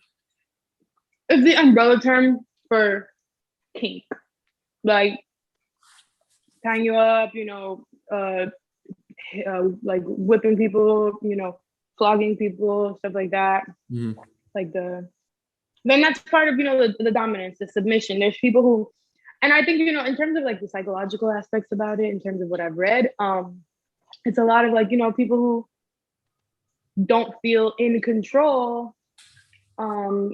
It's the umbrella term for kink. Like tying you up, like whipping people, flogging people, stuff like that. Mhm. Like then that's part of the dominance, the submission. There's people who, and I think in terms of like the psychological aspects about it, in terms of what I've read, it's a lot of like people who don't feel in control. Um,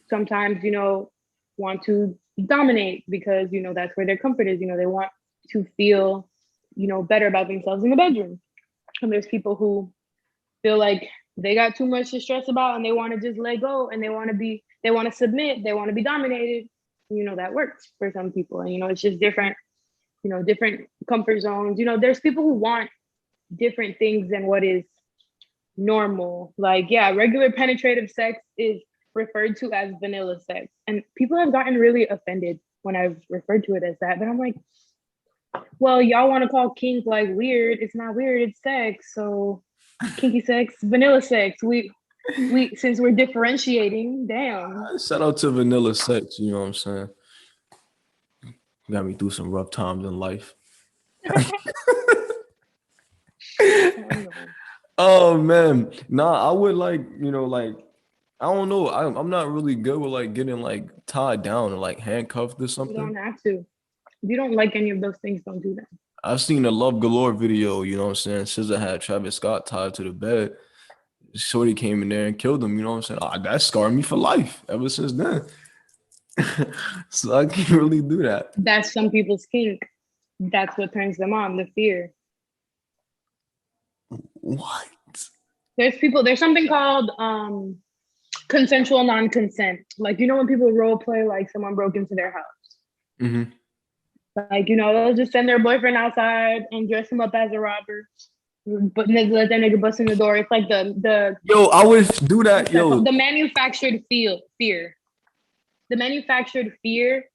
sometimes want to dominate because that's where their comfort is. They want to feel better about themselves in the bedroom. And there's people who feel like they got too much to stress about and they want to just let go and they want to submit, they want to be dominated. That works for some people. And it's just different, different comfort zones. There's people who want different things than what is normal. Like, yeah, regular penetrative sex is referred to as vanilla sex. And people have gotten really offended when I've referred to it as that. But I'm like, well, y'all want to call kink like weird. It's not weird, it's sex. So kinky sex, vanilla sex. We since we're differentiating, damn. Shout out to Vanilla Sex, you know what I'm saying? Got me through some rough times in life. Oh man, nah, I would like, like I don't know. I'm not really good with like getting like tied down or like handcuffed or You something. don't have to. If you don't like any of those things, don't do that. I've seen a Love Galore video, you know what I'm saying? SZA had Travis Scott tied to the bed. Shorty came in there and killed him, you know what I'm saying? Oh, that scarred me for life ever since then. So I can't really do that. That's some people's kink. That's what turns them on, the fear. What? There's something called consensual non-consent. Like, you know, when people role play like someone broke into their house. Mm-hmm. Like, you know, they'll just send their boyfriend outside and dress him up as a robber, but let that nigga bust in the door. It's like the Yo, I would do that. what's that Yo, called? The manufactured fear. The manufactured fear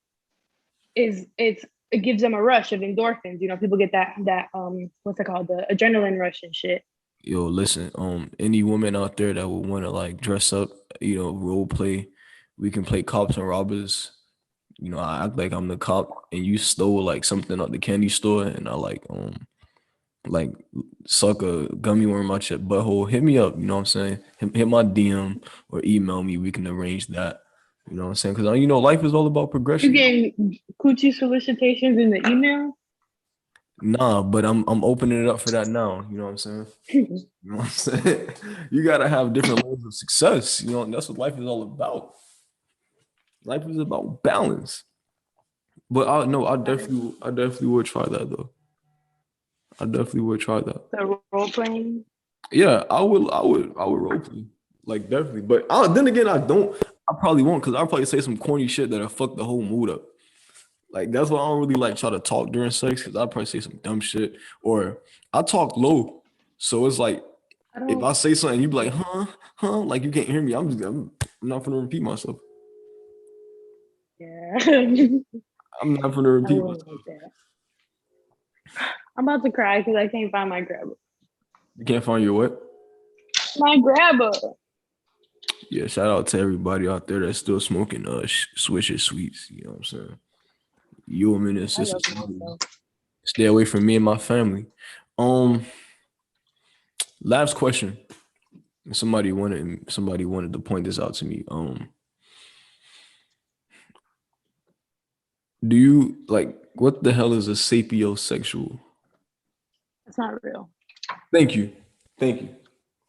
it gives them a rush of endorphins. You know, people get that what's it called? The adrenaline rush and shit. yo, listen. Any woman out there that would want to like dress up, role play, we can play cops and robbers. I act like I'm the cop and you stole like something at the candy store, and I like suck a gummy worm out your butthole. Hit me up. You know what I'm saying? Hit my DM or email me. We can arrange that. You know what I'm saying? Because life is all about You progression. getting coochie solicitations in the email? Nah, but I'm opening it up for that now. You know what I'm saying? You know what I'm saying? You gotta have different levels of success. And that's what life is all about. Life is about balance. But I definitely would try that though. I definitely would try that. The role playing. Yeah, I would role play. Like definitely. But then again, I probably won't because I'll probably say some corny shit that'll fuck the whole mood up. Like that's why I don't really like try to talk during sex because I'll probably say some dumb shit. Or I talk low. So it's like I if don't. I say something, you be like, huh, like you can't hear me. I'm not gonna repeat myself. Yeah. I'm not gonna I repeat wouldn't myself. like that. I'm about to cry because I can't find my grabber. You can't find your what? My grabber. Yeah, shout out to everybody out there that's still smoking Swisher Sweets. You know what I'm saying? You and me and I sister, love myself. stay away from me and my family. Um, Last question. Somebody wanted to point this out to me. Do you like what the hell is a sapiosexual? It's not real. Thank you. Thank you.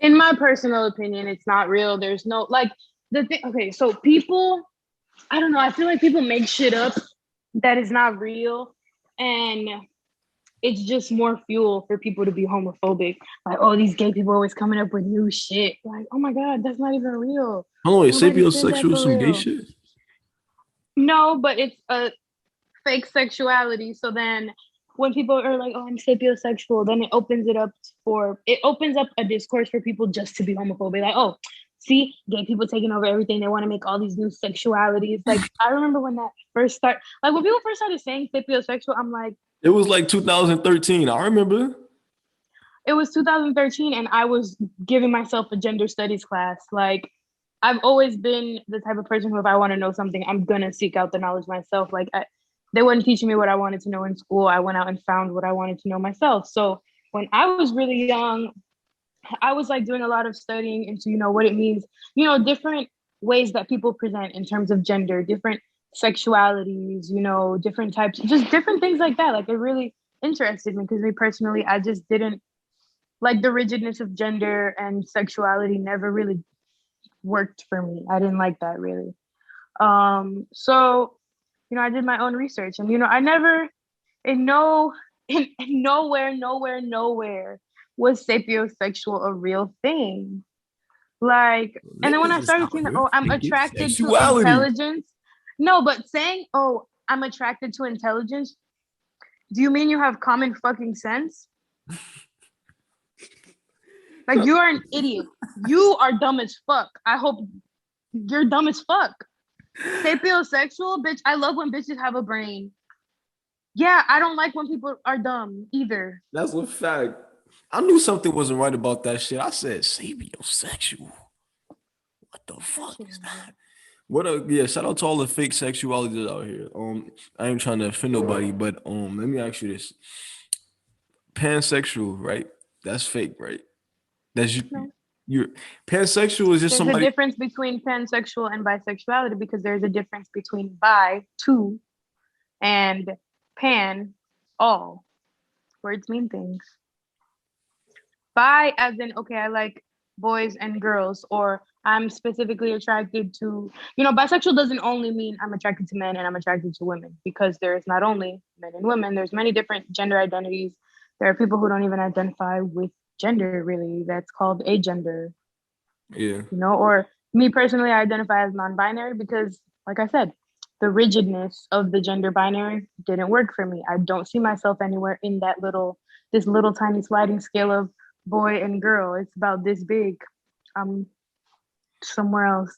In my personal opinion, it's not real. There's no like the thing. Okay, so people, I don't know. I feel like people make shit up that is not real, and it's just more fuel for people to be homophobic. Like, oh, these gay people always coming up with new shit. Like, oh my god, that's not even real. Hold on, wait, Nobody said that sapiosexual is for some gay real. shit? No, but it's a fake sexuality. So then when people are like, oh, I'm sapiosexual, then it opens up a discourse for people just to be homophobic. Like, oh, see, gay people taking over everything. They want to make all these new sexualities. Like, I remember when that first started, like when people first started saying sapiosexual, I'm like, It was like 2013. I remember. it was 2013 and I was giving myself a gender studies class. Like, I've always been the type of person who, if I want to know something, I'm gonna seek out the knowledge myself. Like, they weren't teaching me what I wanted to know in school. I went out and found what I wanted to know myself. So when I was really young, I was like doing a lot of studying into, what it means, different ways that people present in terms of gender, different sexualities, different types, just different things like that. Like, it really interested me because me personally, I just didn't like the rigidness of gender and sexuality never really worked for me. I didn't like that really. So, I did my own research and, I never, in no, in nowhere was sapiosexual a real thing. Like, and then when Niggas I is started out seeing that, here oh, I'm thinking attracted to sexuality. intelligence. No, but saying, oh, I'm attracted to intelligence, do you mean you have common fucking sense? Like, you are an idiot. You are dumb as fuck. I hope you're dumb as fuck. Sapiosexual, bitch. I love when bitches have a brain. Yeah, I don't like when people are dumb either. That's a fact. I knew something wasn't right about that shit. I said sapiosexual. What the fuck is that? Yeah, shout out to all the fake sexualities out here. I ain't trying to offend nobody, but let me ask you this. Pansexual, right? That's fake, right? That's you No. you're pansexual is just There's a somebody. difference between pansexual and bisexuality because there's a difference between bi, two, and pan, all. Words mean things. Bi, as in, okay, I like boys and girls, or I'm specifically attracted to, bisexual doesn't only mean I'm attracted to men and I'm attracted to women because there's not only men and women, there's many different gender identities. There are people who don't even identify with gender really. That's called agender, Yeah. or Me personally, I identify as non-binary because, like I said, the rigidness of the gender binary didn't work for me. I don't see myself anywhere in this little tiny sliding scale of boy and girl. It's about this big. I'm somewhere else.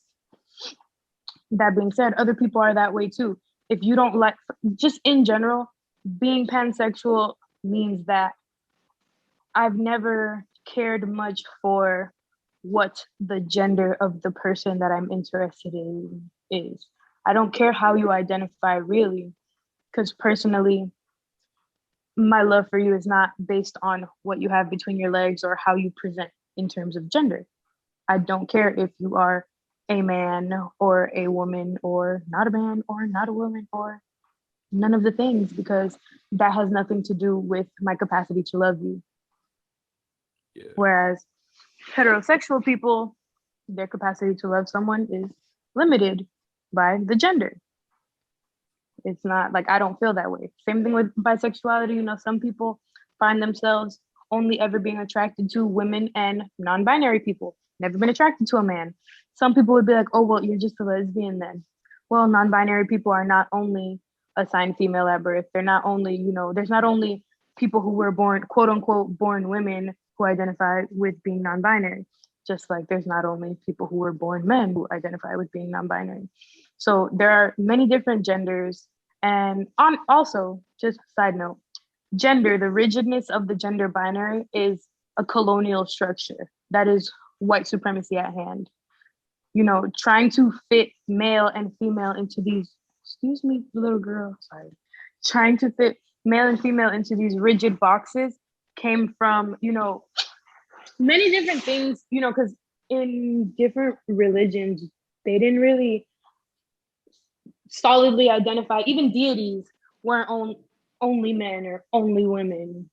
That being said, other people are that way too. If you don't like, just in general, being pansexual means that I've never cared much for what the gender of the person that I'm interested in is. I don't care how you identify really, because personally, my love for you is not based on what you have between your legs or how you present in terms of gender. I don't care if you are a man or a woman or not a man or not a woman or none of the things, because that has nothing to do with my capacity to love you. Yeah. Whereas heterosexual people, their capacity to love someone is limited by the gender. It's not like I don't feel that way. Same thing with bisexuality. Some people find themselves only ever being attracted to women and non-binary people, never been attracted to a man. Some people would be like, oh, well, you're just a lesbian then. Well, non-binary people are not only assigned female at birth. They're not only, there's not only people who were born, quote unquote, born women who identify with being non-binary, just like there's not only people who were born men who identify with being non-binary. So there are many different genders. And also, just side note, gender, the rigidness of the gender binary is a colonial structure. That is white supremacy at hand. Trying to fit male and female into these, excuse me, little girl, sorry. Trying to fit male and female into these rigid boxes came from, many different things, because in different religions, they didn't really solidly identify, even deities weren't only men or only women.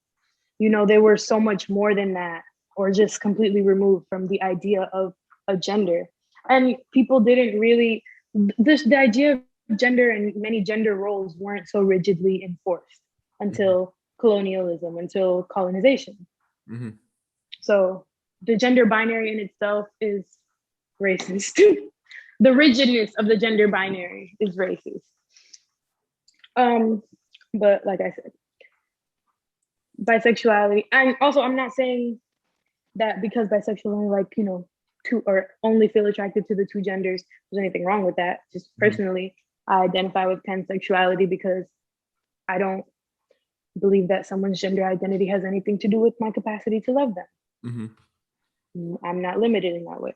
They were so much more than that, or just completely removed from the idea of a gender. And people didn't really, the idea of gender and many gender roles weren't so rigidly enforced until colonialism, until colonization. Mm-hmm. So the gender binary in itself is racist. The rigidness of the gender binary is racist. But like I said, bisexuality, and also I'm not saying that because bisexual only two or only feel attracted to the two genders, there's anything wrong with that. Just personally, I identify with pansexuality because I don't believe that someone's gender identity has anything to do with my capacity to love them. Mm-hmm. I'm not limited in that way.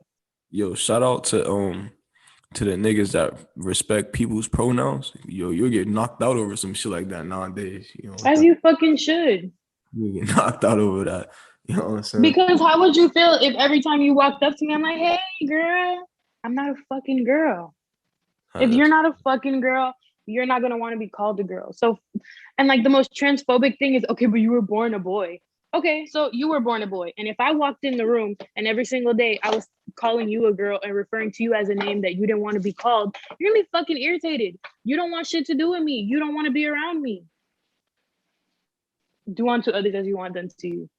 Yo, shout out to the niggas that respect people's pronouns. Yo, you'll get knocked out over some shit like that nowadays. As you fucking should. You get knocked out over that. You know what I'm saying? Because how would you feel if every time you walked up to me, I'm like, hey, girl, I'm not a fucking girl. If you're not a fucking girl, you're not going to want to be called a girl. So, and like the most transphobic thing is, okay, but you were born a boy. Okay, so you were born a boy. And if I walked in the room and every single day I was calling you a girl and referring to you as a name that you didn't want to be called, you're going to be fucking irritated. You don't want shit to do with me. You don't want to be around me. Do unto others as you want done to you.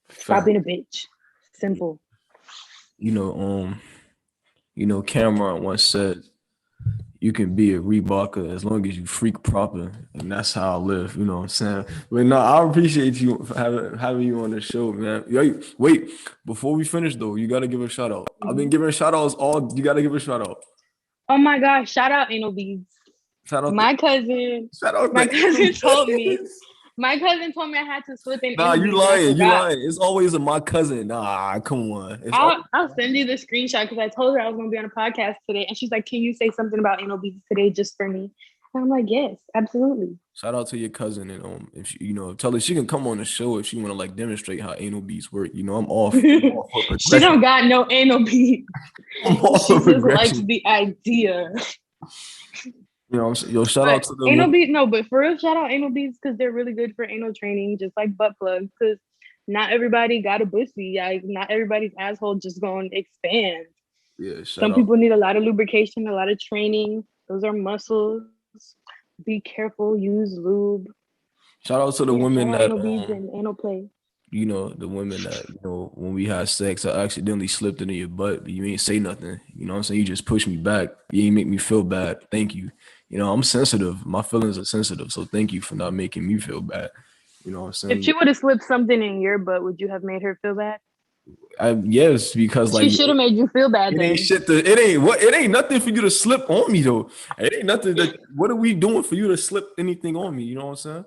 Stop being a bitch. Simple. Cameron once said, you can be a Reeboker as long as you freak proper, and that's how I live. You know what I'm saying? But no, I appreciate you for having you on the show, man. Wait, before we finish though, you gotta give a shout out. I've been giving shout outs you gotta give a shout out. Oh my gosh, shout out Anal Beads. Shout out my cousin told me. My cousin told me I had to slip in. Nah, you lying. It's always my cousin. Nah, come on. I'll send you the screenshot because I told her I was going to be on a podcast today. And she's like, can you say something about anal beads today just for me? And I'm like, yes, absolutely. Shout out to your cousin. And if she, tell her she can come on the show if she want to demonstrate how anal beads work. I'm off. She don't got no anal beads. She just likes the idea. Shout out to the anal beads. No, but for real, shout out anal beads because they're really good for anal training, just like butt plugs. Because not everybody got a pussy. Not everybody's asshole just going to expand. Yeah, some people need a lot of lubrication, a lot of training. Those are muscles. Be careful. Use lube. Shout out to the women that anal beads and anal play. you know, the women that, you know, when we had sex, I accidentally slipped into your butt, but you ain't say nothing. You know what I'm saying? You just pushed me back. You ain't make me feel bad. Thank you. You know, I'm sensitive. My feelings are sensitive. So thank you for not making me feel bad. You know what I'm If saying? she would have slipped something in your butt, would you have made her feel bad? Yes, because like She should have made you feel bad it ain't then. shit. It ain't what. It ain't nothing for you to slip on me though. It ain't nothing that. What are we doing for you to slip anything on me? You know what I'm saying?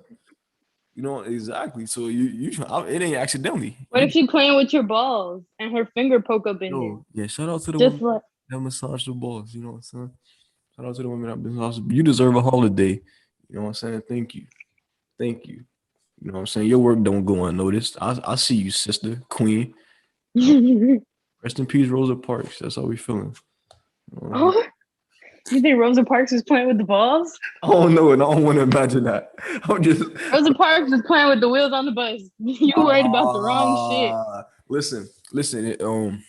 You know exactly. So it ain't accidentally. What if she playing with your balls and her finger poke up in there? Yo, yeah. Shout out to the Just women like that massage the balls. You know what I'm saying? Shout out to the women that massage. You deserve a holiday. You know what I'm saying? Thank you. Thank you. You know what I'm saying? Your work don't go unnoticed. I see you, sister, queen. Rest in peace, Rosa Parks. That's how we feeling. oh, you think Rosa Parks is playing with the balls? I don't know, and I don't want to imagine that. I'm just Rosa Parks is playing with the wheels on the bus. You worried about the wrong shit. listen.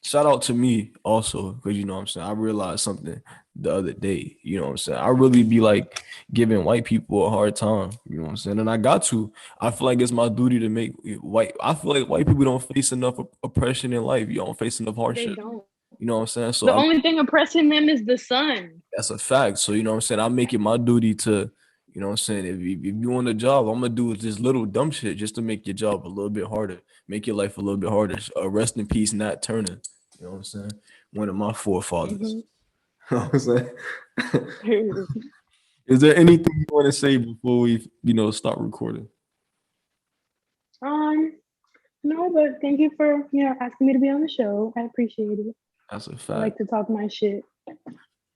Shout out to me also because you know what I'm saying. I realized something the other day. You know what I'm saying. I really be like giving white people a hard time. You know what I'm saying, and I got to. I feel like it's my duty to make white. I feel like white people don't face enough oppression in life. You don't face enough They hardship. don't. You know what I'm saying. So The only thing oppressing them is the sun. that's a fact. So, you know what I'm saying? I make it my duty to, you know what I'm saying? If you want a job, I'm going to do this little dumb shit just to make your job a little bit harder, make your life a little bit harder. Rest in peace, Nat Turner. You know what I'm saying? One of my forefathers. Mm-hmm. You know what I'm saying? Is there anything you want to say before we, you know, start recording? um, no, but thank you for asking me to be on the show. I appreciate it. That's a I like fact. to talk my shit.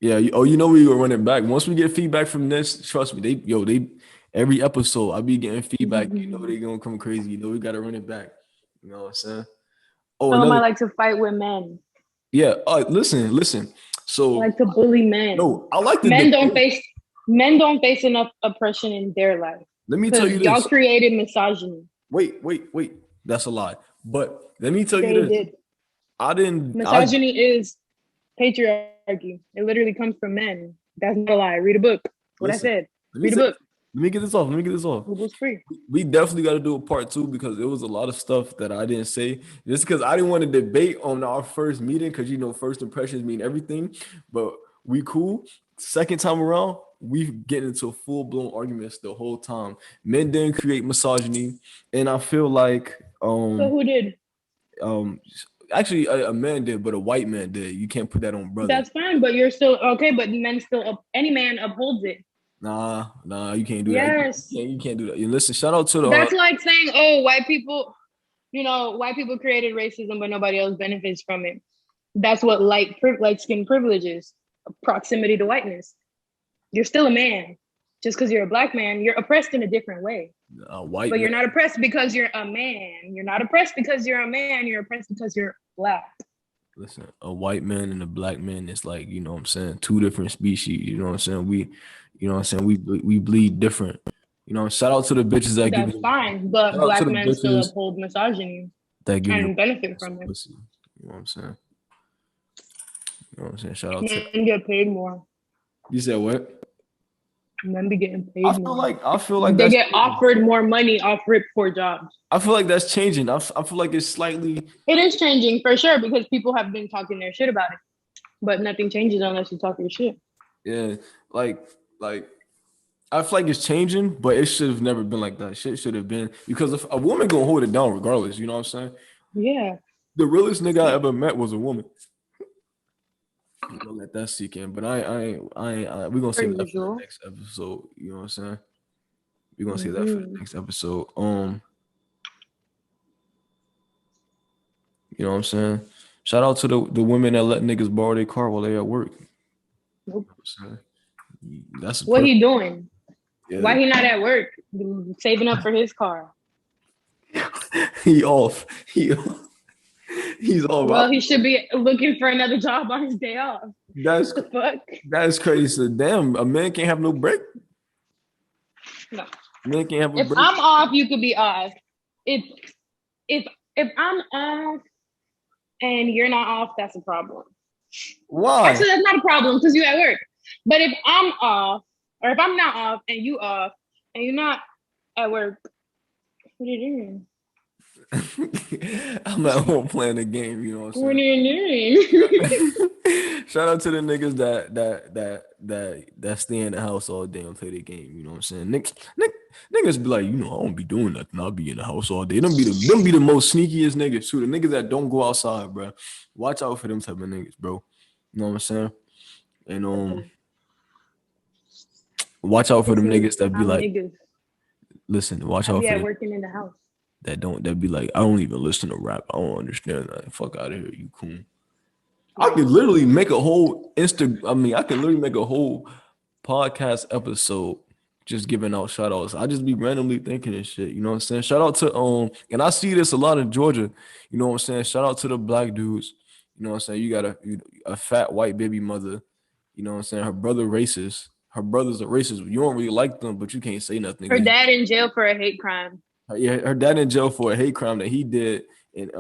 Yeah. You know, we were running back. Once we get feedback from this, trust me, every episode, I be getting feedback. You know, they going to come crazy. You know, we got to run it back. You know what I'm saying? Oh, Tell them I another like to fight with men. yeah. Listen. I So like to bully men. no, I like the Men don't debate. face men don't face enough oppression in their life Let me tell because you y'all this. created misogyny. Wait. That's a lie. But let me tell you They this. did. I didn't. I Misogyny is patriarchy. It literally comes from men. That's not a lie. Read a book. What I listen. said. Let me Read a say. book. Let me get this off. Google's free. We definitely got to do a part two because there was a lot of stuff that I didn't say just because I didn't want to debate on our first meeting because you know first impressions mean everything. But we cool. Second time around, we get into full blown arguments the whole time. Men didn't create misogyny, and I feel like So who did? um actually a man did, but a white man did. You can't put that on brother. That's fine, but you're still okay. But men still, any man upholds it. Nah, you can't do that. Yes, You can't do that. And listen, shout out to the that's like saying, oh, white people. White people created racism, but nobody else benefits from it. That's what light skin privilege is. Proximity to whiteness. You're still a man. Just because you're a black man, you're oppressed in a different way. white But man. you're not oppressed because you're a man. You're not oppressed because you're a man. You're oppressed because you're black. Listen, a white man and a black man is like, you know what I'm saying, two different species. You know what I'm saying? You know what I'm saying, we bleed different. You know, shout out to the bitches that give That's you fine. shout But out to black the men still bitches uphold misogyny that give you and benefit from it. pussy. You know what I'm saying? You know what I'm saying? Shout out to Men get paid more. you said what? Men be getting paid more. I feel like They that's get offered more money off rip for jobs. I feel like that's changing. I feel like it's slightly It is changing for sure because people have been talking their shit about it. But nothing changes unless you talk your shit. yeah, like I feel like it's changing, but it should have never been like that. Shit should have been because if a woman gonna hold it down regardless, you know what I'm saying? Yeah. The realest nigga I ever met was a woman. I'm gonna let that sink in, but we're gonna Per save that for the usual. next episode. You know what I'm saying? We're gonna save that for the Mm-hmm. next episode. You know what I'm saying? Shout out to the women that let niggas borrow their car while they at work. Nope. You know what I'm saying? That's a What he doing? yeah. Why he not at work? Saving up for his car. He off. He's off. Well, he should be looking for another job on his day off. That's The fuck? that's crazy. So, damn, a man can't have no break. No. A man can't have a If break. I'm off, you could be off. If if I'm off and you're not off, that's a problem. Why? Actually, that's not a problem because you're at work. But if I'm off, or if I'm not off and you off and you're not at work, what are you doing? I'm at home playing the game. You know what I'm What are saying? you doing? Shout out to the niggas that stay in the house all day and play the game. You know what I'm saying? Niggas be like, I don't be doing nothing. I'll be in the house all day. Them be the most sneakiest niggas too. The niggas that don't go outside, bro. Watch out for them type of niggas, bro. You know what I'm saying? And watch out for them Listen, niggas that be I'm like, niggas. listen, watch I out be for at them working in the house. that be like, I don't even listen to rap. I don't understand that. Fuck out of here, you coon. I Right. could literally make a whole I could literally make a whole podcast episode just giving out shout outs. I just be randomly thinking and shit. You know what I'm saying? Shout out to and I see this a lot in Georgia. You know what I'm saying? Shout out to the black dudes. You know what I'm saying? You got a fat white baby mother. You know what I'm saying? Her brother racist. Her brothers are racist. You don't really like them, but you can't say nothing Her because dad in jail for a hate crime. her dad in jail for a hate crime that he did in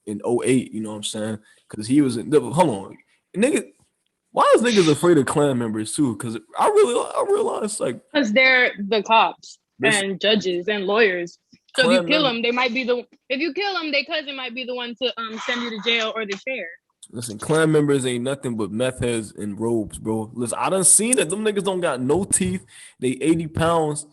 '08. You know what I'm saying? Because he was hold on, nigga. Why is niggas afraid of Klan members too? Because I realize like Because they're the cops this and judges and lawyers. So if you Klan kill member. them, if you kill them, their cousin might be the one to send you to jail or the sheriff. Listen, Klan members ain't nothing but meth heads in robes, bro. Listen, I done seen it. Them niggas don't got no teeth. They 80 pounds.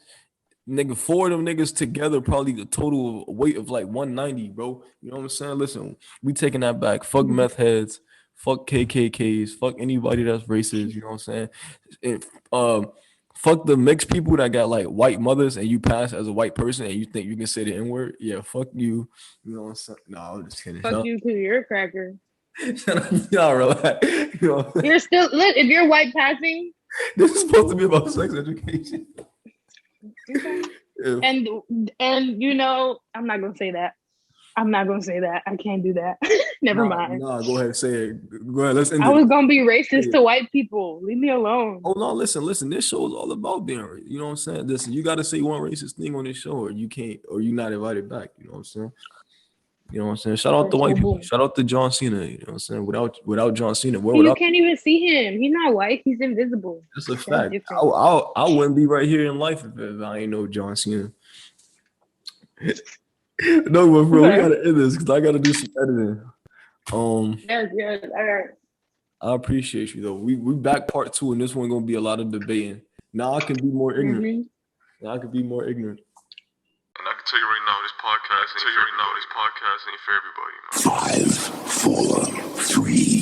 Nigga, four of them niggas together, probably the total weight of like 190, bro. You know what I'm saying? Listen, we taking that back. Fuck meth heads. Fuck KKKs. Fuck anybody that's racist. You know what I'm saying? If, fuck the mixed people that got like white mothers and you pass as a white person and you think you can say the N word. Yeah, fuck you. You know what I'm saying? No, I'm just kidding. Fuck you, because you're a cracker. Y'all relax. You know, You're still if you're white passing. this is supposed to be about sex education. Okay. Yeah. And I'm not gonna say that. I can't do that. Never mind. Nah, go ahead and say it. Go ahead, let's end I it. was gonna be racist to white people. Leave me alone. Oh no, listen. This show is all about being, you know what I'm saying? Listen, you gotta say one racist thing on this show, or you can't, or you're not invited back. You know what I'm saying? You know what I'm saying? Shout out to white people. Shout out to John Cena. You know what I'm saying? Without John Cena, You can't even see him. He's not white. He's invisible. That's a fact. I wouldn't be right here in life if I ain't know John Cena. No, but bro, we gotta end this because I gotta do some editing. Yes, all right. I appreciate you though. We back part 2, and this one gonna be a lot of debating. Now I can be more ignorant. Mm-hmm. Now I can be more ignorant. And I can tell you right now, this podcast ain't for everybody. 5, 4, 3,